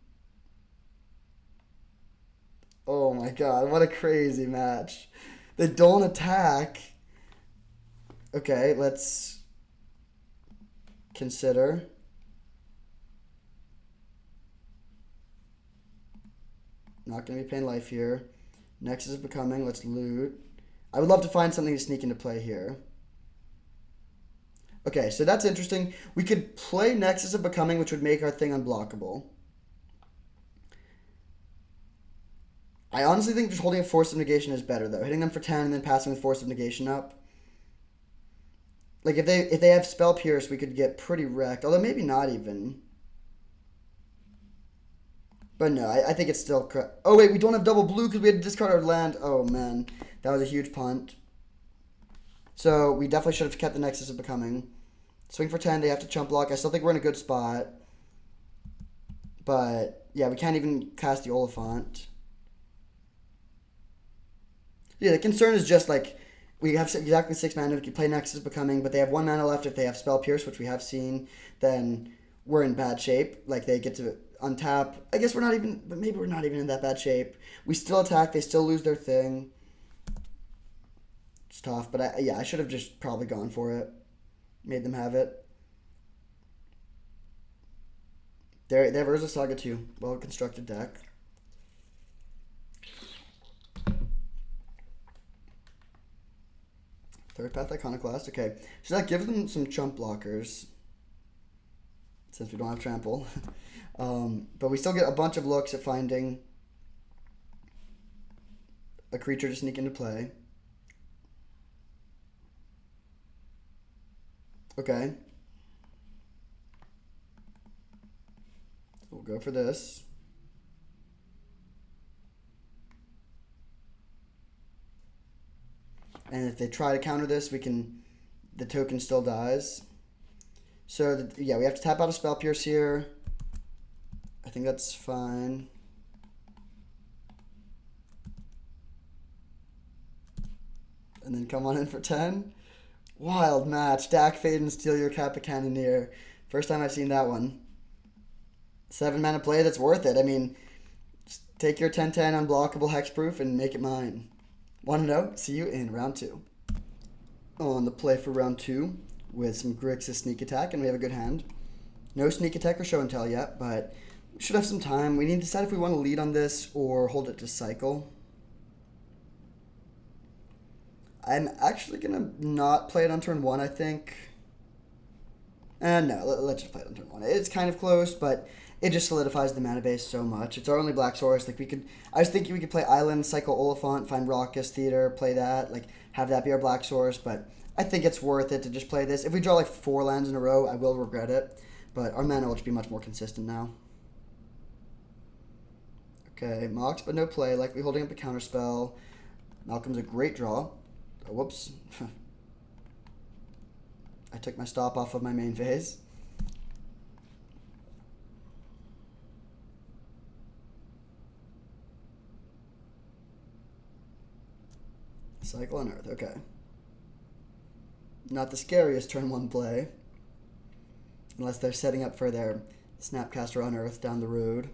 Oh my god, what a crazy match. They don't attack. Okay, let's consider. Not going to be paying life here. Nexus of Becoming, let's loot. I would love to find something to sneak into play here. Okay, so that's interesting. We could play Nexus of Becoming, which would make our thing unblockable. I honestly think just holding a Force of Negation is better, though. Hitting them for 10 and then passing with Force of Negation up. Like, if they have Spell Pierce, we could get pretty wrecked. Although, maybe not even. But no, I think it's still... Oh, wait, we don't have double blue because we had to discard our land. Oh, man. That was a huge punt. So, we definitely should have kept the Nexus of Becoming. Swing for 10, they have to chump block. I still think we're in a good spot. But, yeah, we can't even cast the Oliphant. Yeah, the concern is just, like, we have exactly 6 mana. We can play Nexus of Becoming, but they have 1 mana left. If they have Spell Pierce, which we have seen, then we're in bad shape. Like, they get to untap. I guess we're not even... But maybe we're not even in that bad shape. We still attack. They still lose their thing. It's tough, but I should have just probably gone for it. Made them have it. They have Urza Saga too. Well-constructed deck. Third Path Iconoclast. Okay. So that gives them some chump blockers. Since we don't have trample. But we still get a bunch of looks at finding a creature to sneak into play. Okay. We'll go for this. And if they try to counter this, we can... The token still dies. So, yeah, we have to tap out a Spell Pierce here. I think that's fine. And then come on in for 10. Wild match. Dack Fade and steal your Kappa Cannoneer. First time I've seen that one. 7 mana play, that's worth it. I mean, just take your 10-10 unblockable hexproof and make it mine. Want to know? See you in round 2. On the play for round 2 with some Grixis Sneak Attack, and we have a good hand. No Sneak Attack or Show and Tell yet, but we should have some time. We need to decide if we want to lead on this or hold it to cycle. I'm actually going to not play it on turn 1, I think. No, let's just play it on turn 1. It's kind of close, but it just solidifies the mana base so much. It's our only Black Source. Like, I was thinking we could play Island, cycle Oliphant, find Raucous Theater, play that, like, have that be our Black Source, but I think it's worth it to just play this. If we draw, like, 4 lands in a row, I will regret it, but our mana will just be much more consistent now. Okay, Mox, but no play, likely holding up a counterspell. Malcolm's a great draw. Oh, whoops. I took my stop off of my main phase. Cycle on Earth, okay. Not the scariest turn 1 play. Unless they're setting up for their Snapcaster on Earth down the road.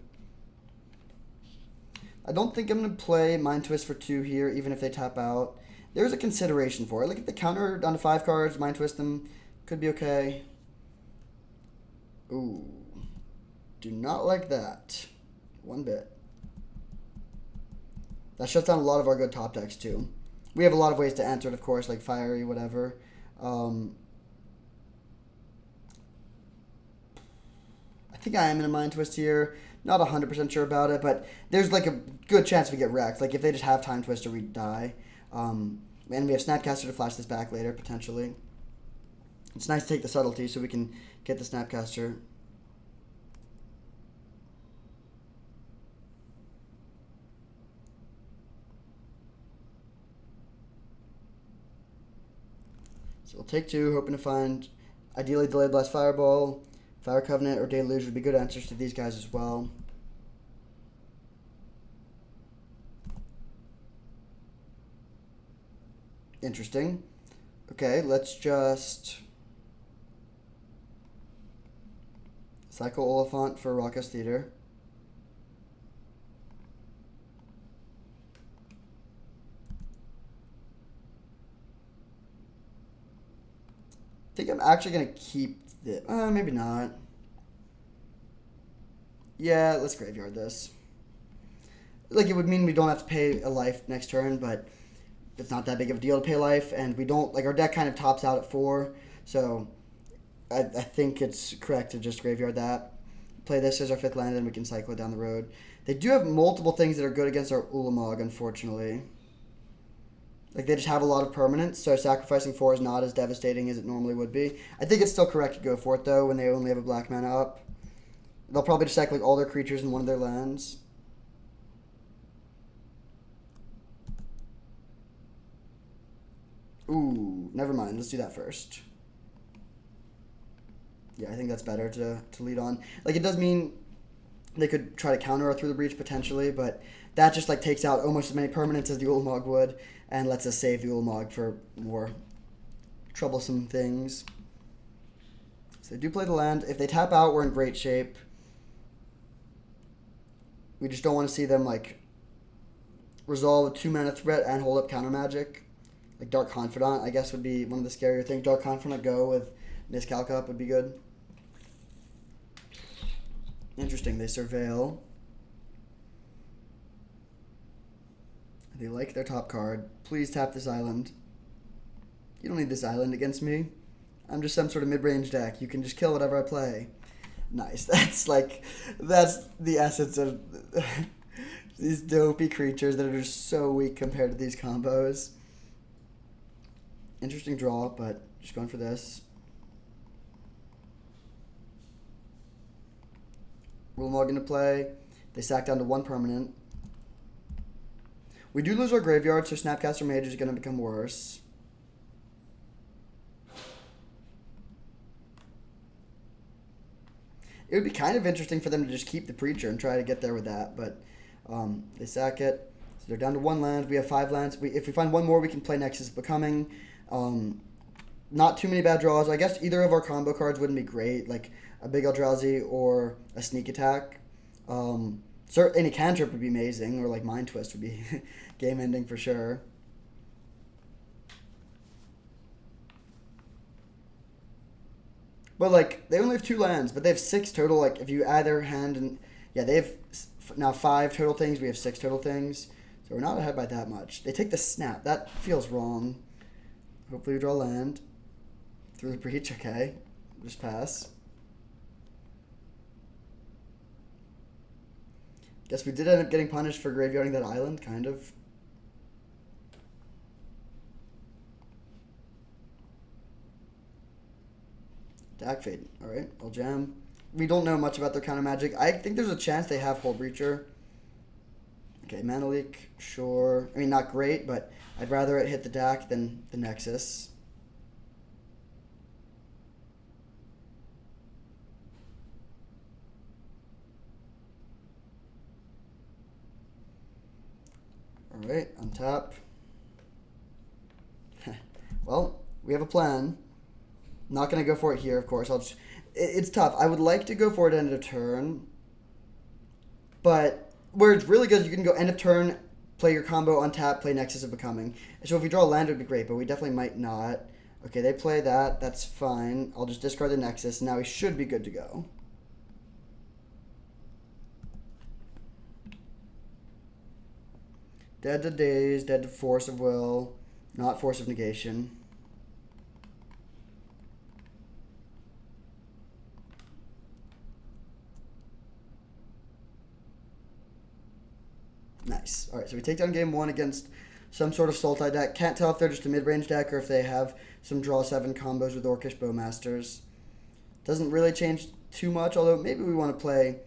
I don't think I'm going to play Mind Twist for 2 here, even if they tap out. There's a consideration for it. Like, if they counter down to 5 cards, Mind Twist them, could be okay. Ooh. Do not like that. One bit. That shuts down a lot of our good top decks, too. We have a lot of ways to answer it, of course, like Fiery, whatever. I think I am in a Mind Twist here. Not 100% sure about it, but there's like a good chance we get wrecked. Like, if they just have Time Twister, we die. And we have Snapcaster to flash this back later, potentially. It's nice to take the subtlety so we can get the Snapcaster. So we'll take 2, hoping to find ideally Delayed Blast Fireball, Fire Covenant or Deluge would be good answers to these guys as well. Interesting. Okay, let's just cycle Oliphant for Raucous Theater. I think I'm actually going to keep this. Maybe not. Yeah, let's graveyard this. Like, it would mean we don't have to pay a life next turn, but it's not that big of a deal to pay life, and we don't, like, our deck kind of tops out at 4, so I think it's correct to just graveyard that. Play this as our 5th land, and we can cycle it down the road. They do have multiple things that are good against our Ulamog, unfortunately. Like, they just have a lot of permanents, so sacrificing 4 is not as devastating as it normally would be. I think it's still correct to go for it, though, when they only have a black mana up. They'll probably just cycle like, all their creatures in one of their lands. Ooh, never mind. Let's do that first. Yeah, I think that's better to lead on. Like, it does mean they could try to counter Through the Breach potentially, but that just, like, takes out almost as many permanents as the Ulamog would and lets us save the Ulamog for more troublesome things. So they do play the land. If they tap out, we're in great shape. We just don't want to see them, like, resolve a 2-mana threat and hold up counter magic. Like, Dark Confidant, I guess, would be one of the scarier things. Dark Confidant go with Miscalc up would be good. Interesting, they surveil. They like their top card. Please tap this island. You don't need this island against me. I'm just some sort of mid-range deck. You can just kill whatever I play. Nice. That's the essence of these dopey creatures that are just so weak compared to these combos. Interesting draw, but just going for this. Ulamog into play. They sack down to 1 permanent. We do lose our graveyard, so Snapcaster Mage is going to become worse. It would be kind of interesting for them to just keep the Preacher and try to get there with that, but they sack it. So they're down to 1 land. We have 5 lands. If we find 1 more, we can play Nexus of Becoming. Not too many bad draws. I guess either of our combo cards wouldn't be great, like a big Eldrazi or a Sneak Attack. Any cantrip would be amazing, or like Mind Twist would be game ending for sure. But like they only have 2 lands, but they have 6 total. Like if you add their hand and they have now 5 total things. We have 6 total things, so we're not ahead by that much. They take the snap. That feels wrong. Hopefully we draw land. Through the Breach, okay. Just pass. Guess we did end up getting punished for graveyarding that island, kind of. Dack Fade. Alright, I'll jam. We don't know much about their counter magic. I think there's a chance they have Hull Breacher. Okay, Mana Leak, sure. I mean, not great, but I'd rather it hit the Dack than the Nexus. Alright, untap. Well, we have a plan. Not going to go for it here, of course. It's tough. I would like to go for it end of turn. But where it's really good is you can go end of turn, play your combo, untap, play Nexus of Becoming. So if we draw a land, it would be great, but we definitely might not. Okay, they play that. That's fine. I'll just discard the Nexus. Now we should be good to go. Dead to Daze, dead to Force of Will, not Force of Negation. Nice. Alright, so we take down game 1 against some sort of Sultai deck. Can't tell if they're just a mid-range deck or if they have some draw 7 combos with Orcish Bowmasters. Doesn't really change too much, although maybe we want to play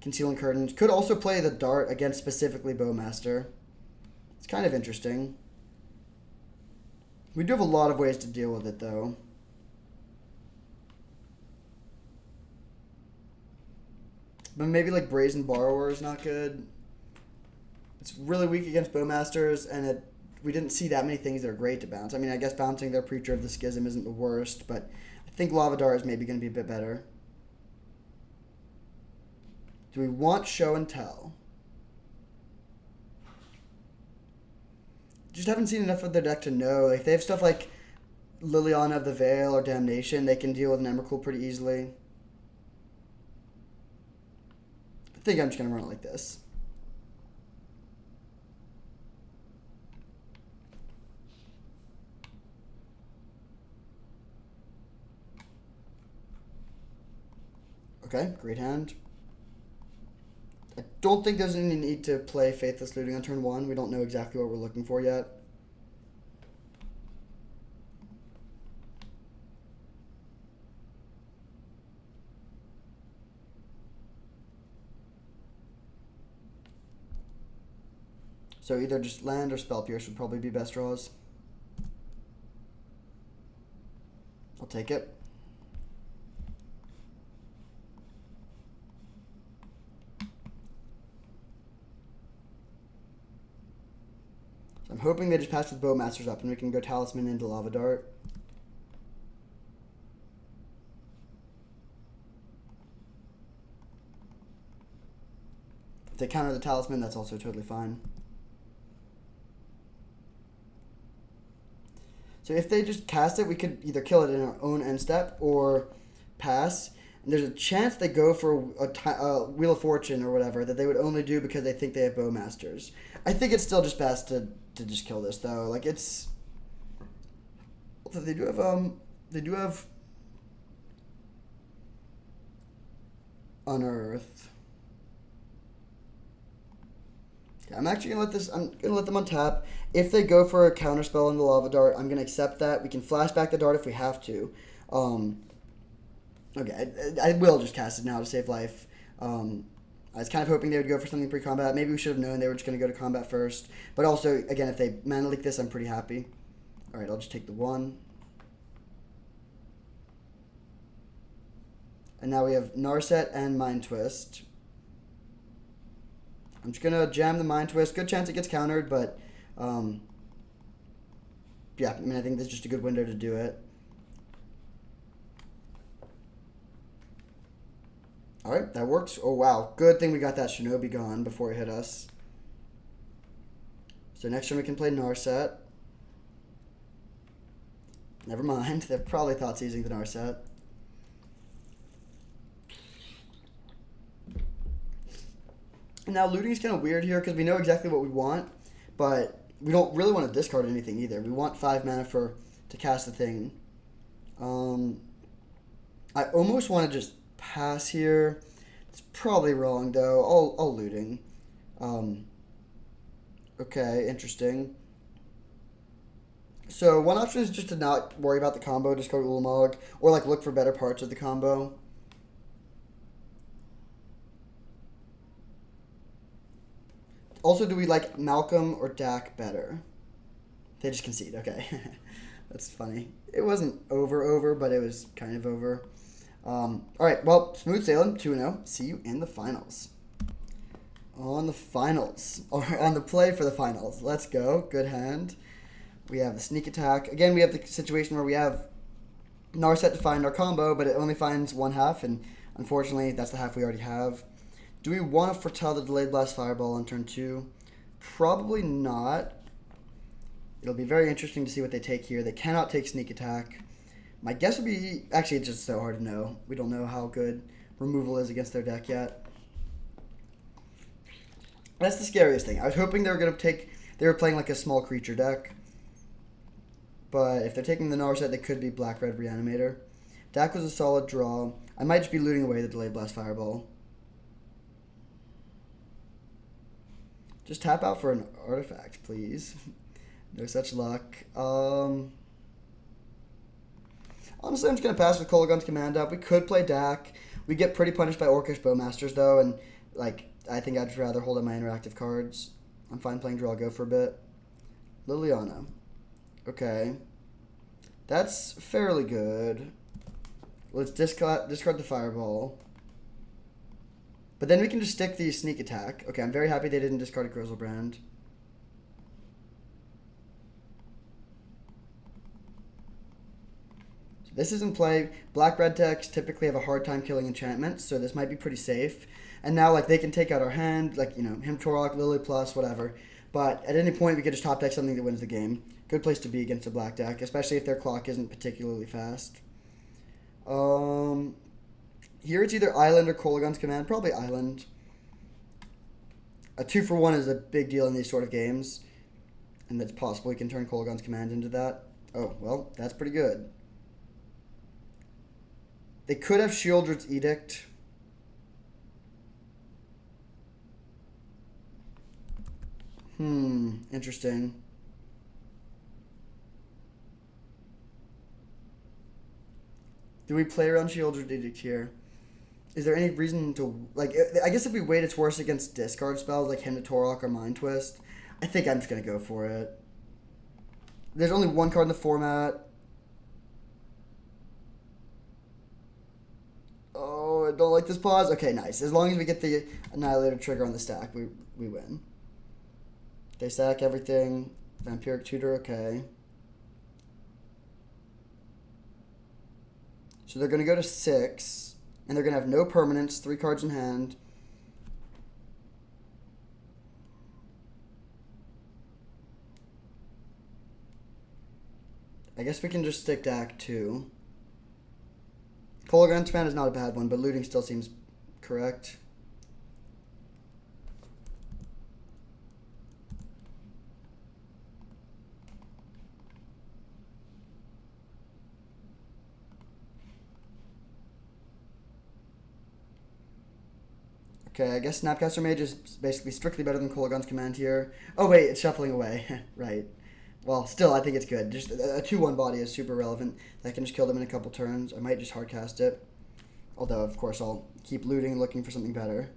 Concealing Curtains. Could also play the Dart against specifically Bowmaster. It's kind of interesting. We do have a lot of ways to deal with it, though. But maybe like Brazen Borrower is not good. It's really weak against Bowmasters, and we didn't see that many things that are great to bounce. I mean, I guess bouncing their Preacher of the Schism isn't the worst, but I think Lava Dart is maybe going to be a bit better. Do we want Show and Tell? Just haven't seen enough of their deck to know. Like, they have stuff like Liliana of the Veil or Damnation. They can deal with an Emrakul pretty easily. I think I'm just going to run it like this. Okay, great hand. I don't think there's any need to play Faithless Looting on turn 1. We don't know exactly what we're looking for yet. So either just land or Spell Pierce would probably be best draws. I'll take it. I'm hoping they just pass with Bowmasters up and we can go Talisman into Lava Dart. If they counter the Talisman, that's also totally fine. So if they just cast it, we could either kill it in our own end step or pass. And there's a chance they go for a Wheel of Fortune or whatever that they would only do because they think they have Bowmasters. I think it's still just best to just kill this though. Like it's, they do have Unearth. Okay, I'm actually gonna let them untap. If they go for a counterspell on the Lava Dart, I'm gonna accept that. We can flash back the dart if we have to. Okay, I will just cast it now to save life. I was kind of hoping they would go for something pre-combat. Maybe we should have known they were just going to go to combat first. But also, again, if they mana leak this, I'm pretty happy. Alright, I'll just take the 1. And now we have Narset and Mind Twist. I'm just going to jam the Mind Twist. Good chance it gets countered, but yeah, I mean, I think this is just a good window to do it. Alright, that works. Oh, wow. Good thing we got that Shinobi gone before it hit us. So next turn we can play Narset. Never mind. They probably thought using the Narset. Now, looting is kind of weird here because we know exactly what we want, but we don't really want to discard anything either. We want 5 mana to cast the thing. I almost want to just pass here. It's probably wrong though. All looting. Okay, interesting. So one option is just to not worry about the combo, just go Ulamog, or like look for better parts of the combo. Also, do we like Malcolm or Dak better? They just concede. Okay, that's funny. It wasn't over, but it was kind of over. All right, well, smooth sailing, 2-0. See you in the finals. On the finals, or on the play for the finals. Let's go. Good hand. We have the sneak attack. Again, we have the situation where we have Narset to find our combo, but it only finds one half, and unfortunately, that's the half we already have. Do we want to foretell the Delayed Blast Fireball on turn 2? Probably not. It'll be very interesting to see what they take here. They cannot take sneak attack. My guess would be... Actually, it's just so hard to know. We don't know how good removal is against their deck yet. That's the scariest thing. I was hoping they were going to take... They were playing like a small creature deck. But if they're taking the Narset, they could be Black-Red Reanimator. Dak was a solid draw. I might just be looting away the Delayed Blast Fireball. Just tap out for an artifact, please. No such luck. Honestly, I'm just going to pass with Kolaghan's Command up. We could play Dak. We get pretty punished by Orcish Bowmasters, though, and like I think I'd rather hold on my interactive cards. I'm fine playing Draw Go for a bit. Liliana. Okay. That's fairly good. Let's discard the Fireball. But then we can just stick the sneak attack. Okay, I'm very happy they didn't discard a Grizzlebrand. So this is in play. Black-red decks typically have a hard time killing enchantments, so this might be pretty safe. And now, like, they can take out our hand, like, you know, Him Torok, Lily Plus, whatever. But at any point, we could just top deck something that wins the game. Good place to be against a black deck, especially if their clock isn't particularly fast. Here it's either Island or Kolaghan's Command. Probably Island. A 2-for-1 is a big deal in these sort of games. And it's possible we can turn Kolaghan's Command into that. Oh, well, that's pretty good. They could have Shieldred's Edict. Interesting. Do we play around Shieldred's Edict here? Is there any reason to, like, I guess if we wait, it's worse against discard spells like Hymn to Torok or Mind Twist. I think I'm just going to go for it. There's only one card in the format. Oh, I don't like this pause. Okay, nice. As long as we get the Annihilator trigger on the stack, we win. They stack everything. Vampiric Tutor, okay. So they're going to go to 6. And they're going to have no permanents, 3 cards in hand. I guess we can just stick Dak 2. Kolaghan's Command is not a bad one, but looting still seems correct. Okay, I guess Snapcaster Mage is basically strictly better than Kolaghan's Command here. Oh wait, it's shuffling away. Right. Well, still, I think it's good. Just a 2-1 body is super relevant. That can just kill them in a couple turns. I might just hardcast it. Although, of course, I'll keep looting and looking for something better.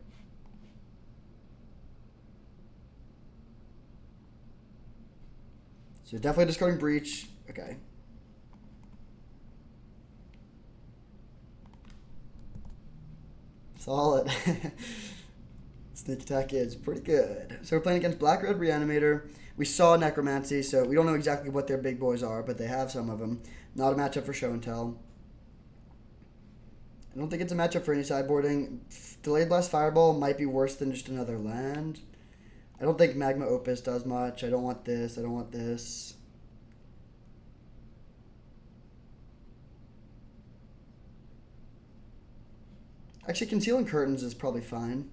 So definitely discarding Breach. Okay. Solid. Sneak attack is pretty good. So we're playing against Black-Red Reanimator. We saw Necromancy, so we don't know exactly what their big boys are, but they have some of them. Not a matchup for show and tell. I don't think it's a matchup for any sideboarding. Delayed Blast Fireball might be worse than just another land. I don't think Magma Opus does much. I don't want this. I don't want this. Actually, Concealing Curtains is probably fine.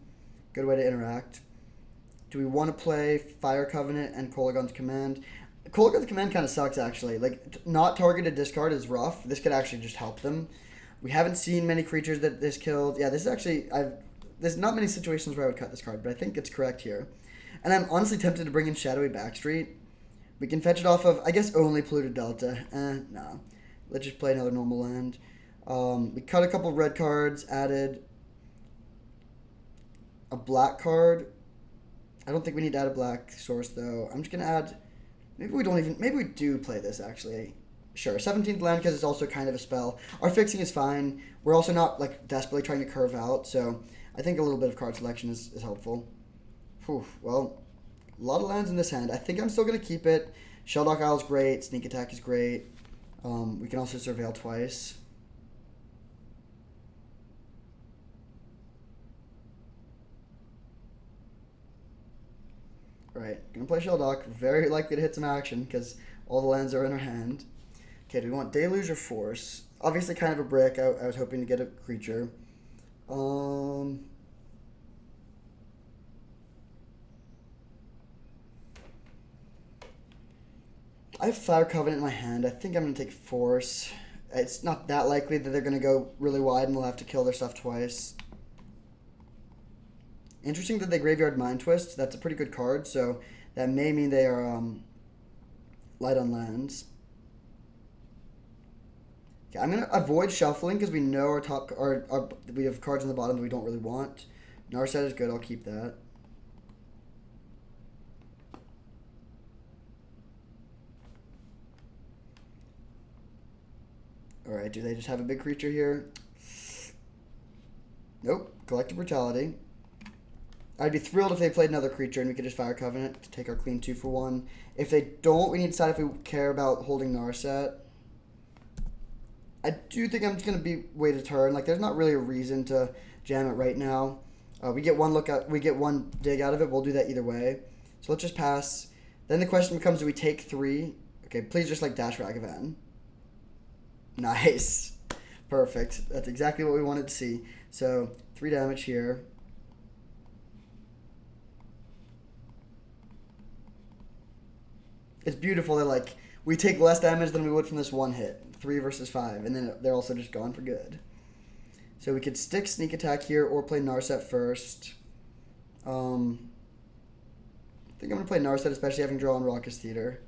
Good way to interact. Do we want to play Fire Covenant and Kolaghan's Command? Kolaghan's Command kind of sucks, actually. Like, not targeted discard is rough. This could actually just help them. We haven't seen many creatures that this killed. Yeah, this is actually... There's not many situations where I would cut this card, but I think it's correct here. And I'm honestly tempted to bring in Shadowy Backstreet. We can fetch it off of, I guess, only Polluted Delta. No. Let's just play another normal land. We cut a couple red cards, added a black card. I don't think we need to add a black source, though. I'm just going to add... Maybe we do play this, actually. Sure, 17th land, because it's also kind of a spell. Our fixing is fine. We're also not, like, desperately trying to curve out, so I think a little bit of card selection is helpful. Whew, well, a lot of lands in this hand. I think I'm still going to keep it. Shelldock Isle is great. Sneak Attack is great. We can also Surveil twice. Right, gonna play Shelldock. Very likely to hit some action because all the lands are in our hand. Okay, do we want Deluge or Force? Obviously, kind of a brick. I was hoping to get a creature. I have Fire Covenant in my hand. I think I'm gonna take Force. It's not that likely that they're gonna go really wide and we'll have to kill their stuff twice. Interesting that they Graveyard Mind Twist. That's a pretty good card, so that may mean they are light on lands. Okay, I'm going to avoid shuffling because we know we have cards on the bottom that we don't really want. Narset is good. I'll keep that. Alright, do they just have a big creature here? Nope. Collective Brutality. I'd be thrilled if they played another creature and we could just Fire Covenant to take our clean 2-for-1. If they don't, we need to decide if we care about holding Narset. I do think I'm just going to be wait a turn. Like, there's not really a reason to jam it right now. We get one look out, we get one dig out of it. We'll do that either way. So let's just pass. Then the question becomes, do we take 3? Okay, please just like dash Ragavan. Nice. Perfect. That's exactly what we wanted to see. So 3 damage here. It's beautiful that like we take less damage than we would from this one hit. 3 versus 5, and then they're also just gone for good. So we could stick Sneak Attack here or play Narset first. I think I'm going to play Narset, especially having draw on Raucous Theater.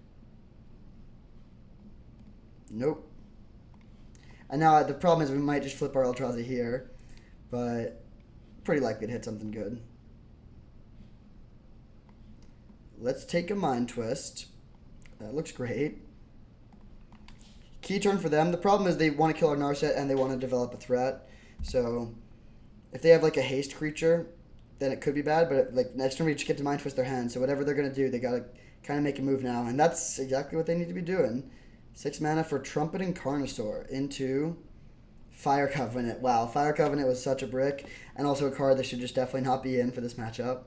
Nope. And now the problem is we might just flip our Eldrazi here, but pretty likely to hit something good. Let's take a Mind Twist. That looks great. Key turn for them. The problem is they want to kill our Narset and they want to develop a threat. So if they have like a haste creature, then it could be bad. But like next turn we just get to Mind Twist their hand. So whatever they're gonna do, they gotta kind of make a move now, and that's exactly what they need to be doing. 6 mana for Trumpeting Carnosaur into Fire Covenant. Wow, Fire Covenant was such a brick, and also a card that should just definitely not be in for this matchup.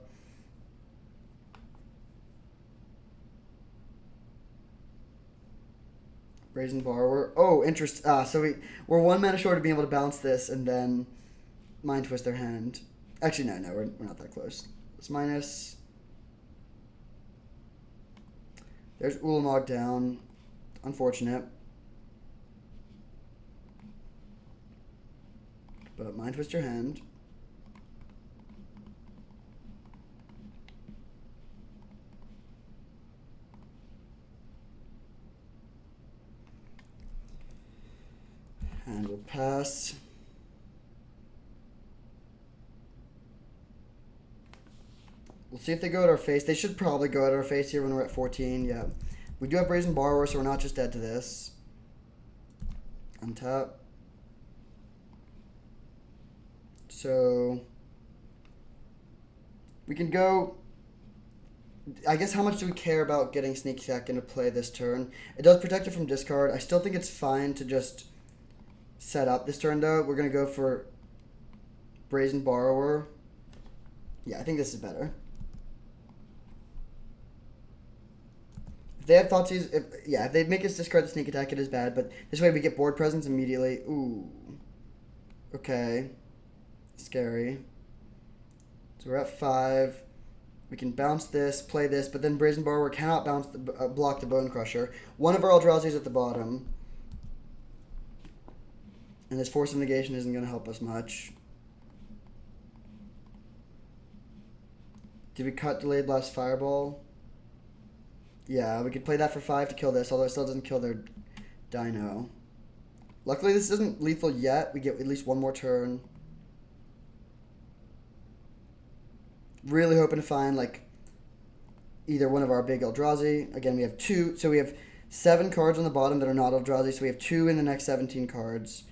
Brazen Borrower. Oh, interest. So we're 1 mana short of being able to bounce this and then Mind Twist their hand. Actually, no, we're not that close. It's minus. There's Ulamog down. Unfortunate. But Mind Twist your hand. And we'll pass. We'll see if they go at our face. They should probably go at our face here when we're at 14. Yeah. We do have Brazen Borrower, so we're not just dead to this. Untap. So we can go. I guess how much do we care about getting Sneak Attack into play this turn? It does protect it from discard. I still think it's fine to just set up this turn, though. We're going to go for Brazen Borrower. Yeah, I think this is better. If they have Thoughtseize, if they make us discard the Sneak Attack, it is bad. But this way we get board presence immediately. Ooh. Okay. Scary. So we're at 5. We can bounce this, play this, but then Brazen Borrower cannot block the Bone Crusher. One of our Eldrazi is at the bottom. And this Force of Negation isn't going to help us much. Did we cut Delayed Blast Fireball? Yeah, we could play that for 5 to kill this, although it still doesn't kill their Dino. Luckily, this isn't lethal yet. We get at least one more turn. Really hoping to find, like, either one of our big Eldrazi. Again, we have 2. So we have 7 cards on the bottom that are not Eldrazi, so we have 2 in the next 17 cards.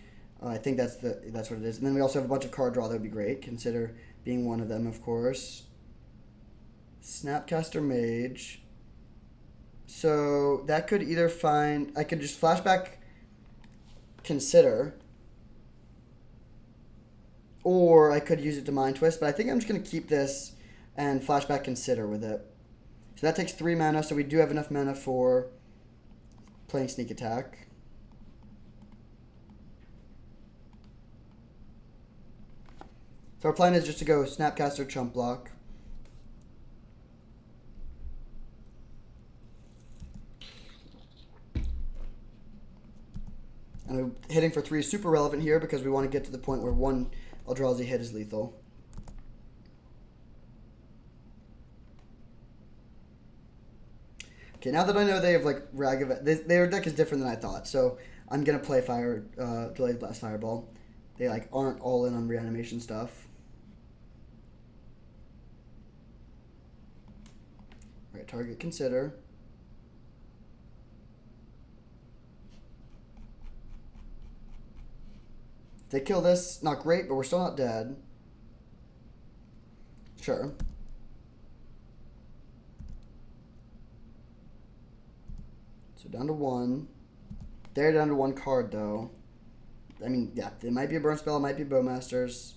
I think that's what it is. And then we also have a bunch of card draw that would be great. Consider being one of them, of course. Snapcaster Mage. So that could either find... I could just flashback Consider. Or I could use it to Mind Twist. But I think I'm just going to keep this and flashback Consider with it. So that takes 3 mana. So we do have enough mana for playing Sneak Attack. So our plan is just to go Snapcaster, Chump Block. And hitting for 3 is super relevant here because we want to get to the point where one Eldrazi hit is lethal. Okay, now that I know they have like Ragavan, their deck is different than I thought, so I'm gonna play Delayed Blast Fireball. They like aren't all in on reanimation stuff. Alright, target Consider. If they kill this, not great, but we're still not dead. Sure. So down to one. They're down to one card, though. I mean, yeah, it might be a burn spell, it might be Bowmasters.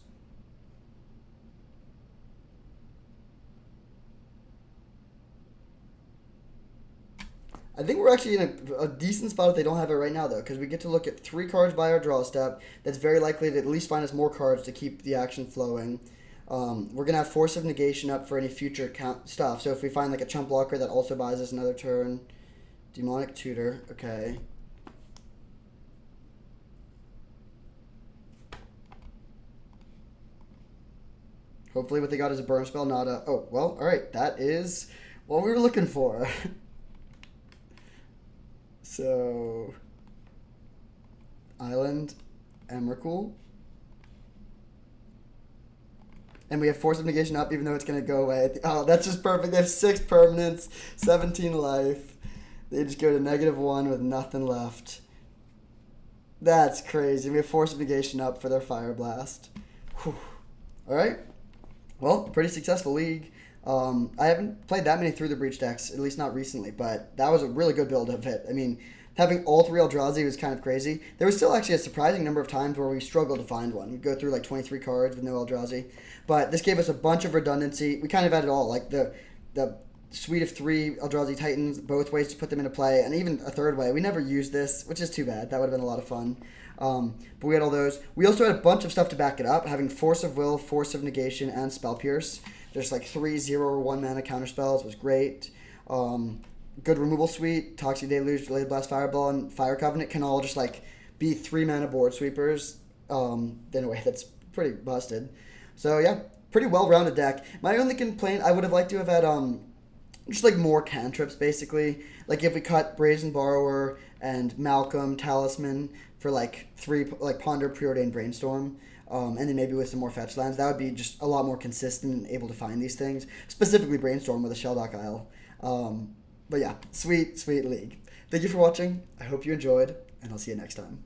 I think we're actually in a decent spot if they don't have it right now, though, because we get to look at 3 cards by our draw step. That's very likely to at least find us more cards to keep the action flowing. We're going to have Force of Negation up for any future stuff. So if we find like a chump blocker, that also buys us another turn. Demonic Tutor, okay. Hopefully what they got is a burn spell, not a... Oh, well, alright. That is what we were looking for. So... Island, Emrakul. And we have Force of Negation up, even though it's going to go away. Oh, that's just perfect. They have 6 permanents, 17 life. They just go to -1 with nothing left. That's crazy. We have Force of Negation up for their Fire Blast. Whew. Alright. Well, pretty successful league. I haven't played that many Through the Breach decks, at least not recently, but that was a really good build of it. I mean, having all 3 Eldrazi was kind of crazy. There was still actually a surprising number of times where we struggled to find one. We'd go through like 23 cards with no Eldrazi. But this gave us a bunch of redundancy. We kind of had it all, like the suite of 3 Eldrazi Titans, both ways to put them into play, and even a third way. We never used this, which is too bad. That would have been a lot of fun. But we had all those. We also had a bunch of stuff to back it up, having Force of Will, Force of Negation, and Spell Pierce. There's like 3 0 or 1 mana counter spells. Was great. Good removal suite. Toxic Deluge, Delayed Blast, Fireball, and Fire Covenant can all just like be 3 mana board sweepers. In a way that's pretty busted. So yeah, pretty well-rounded deck. My only complaint, I would have liked to have had just like more cantrips basically. Like if we cut Brazen Borrower and Malcolm Talisman for like 3 like Ponder, Preordained Brainstorm. And then maybe with some more fetch lands, that would be just a lot more consistent and able to find these things. Specifically Brainstorm with a Shelldock Isle. But yeah, sweet league. Thank you for watching. I hope you enjoyed, and I'll see you next time.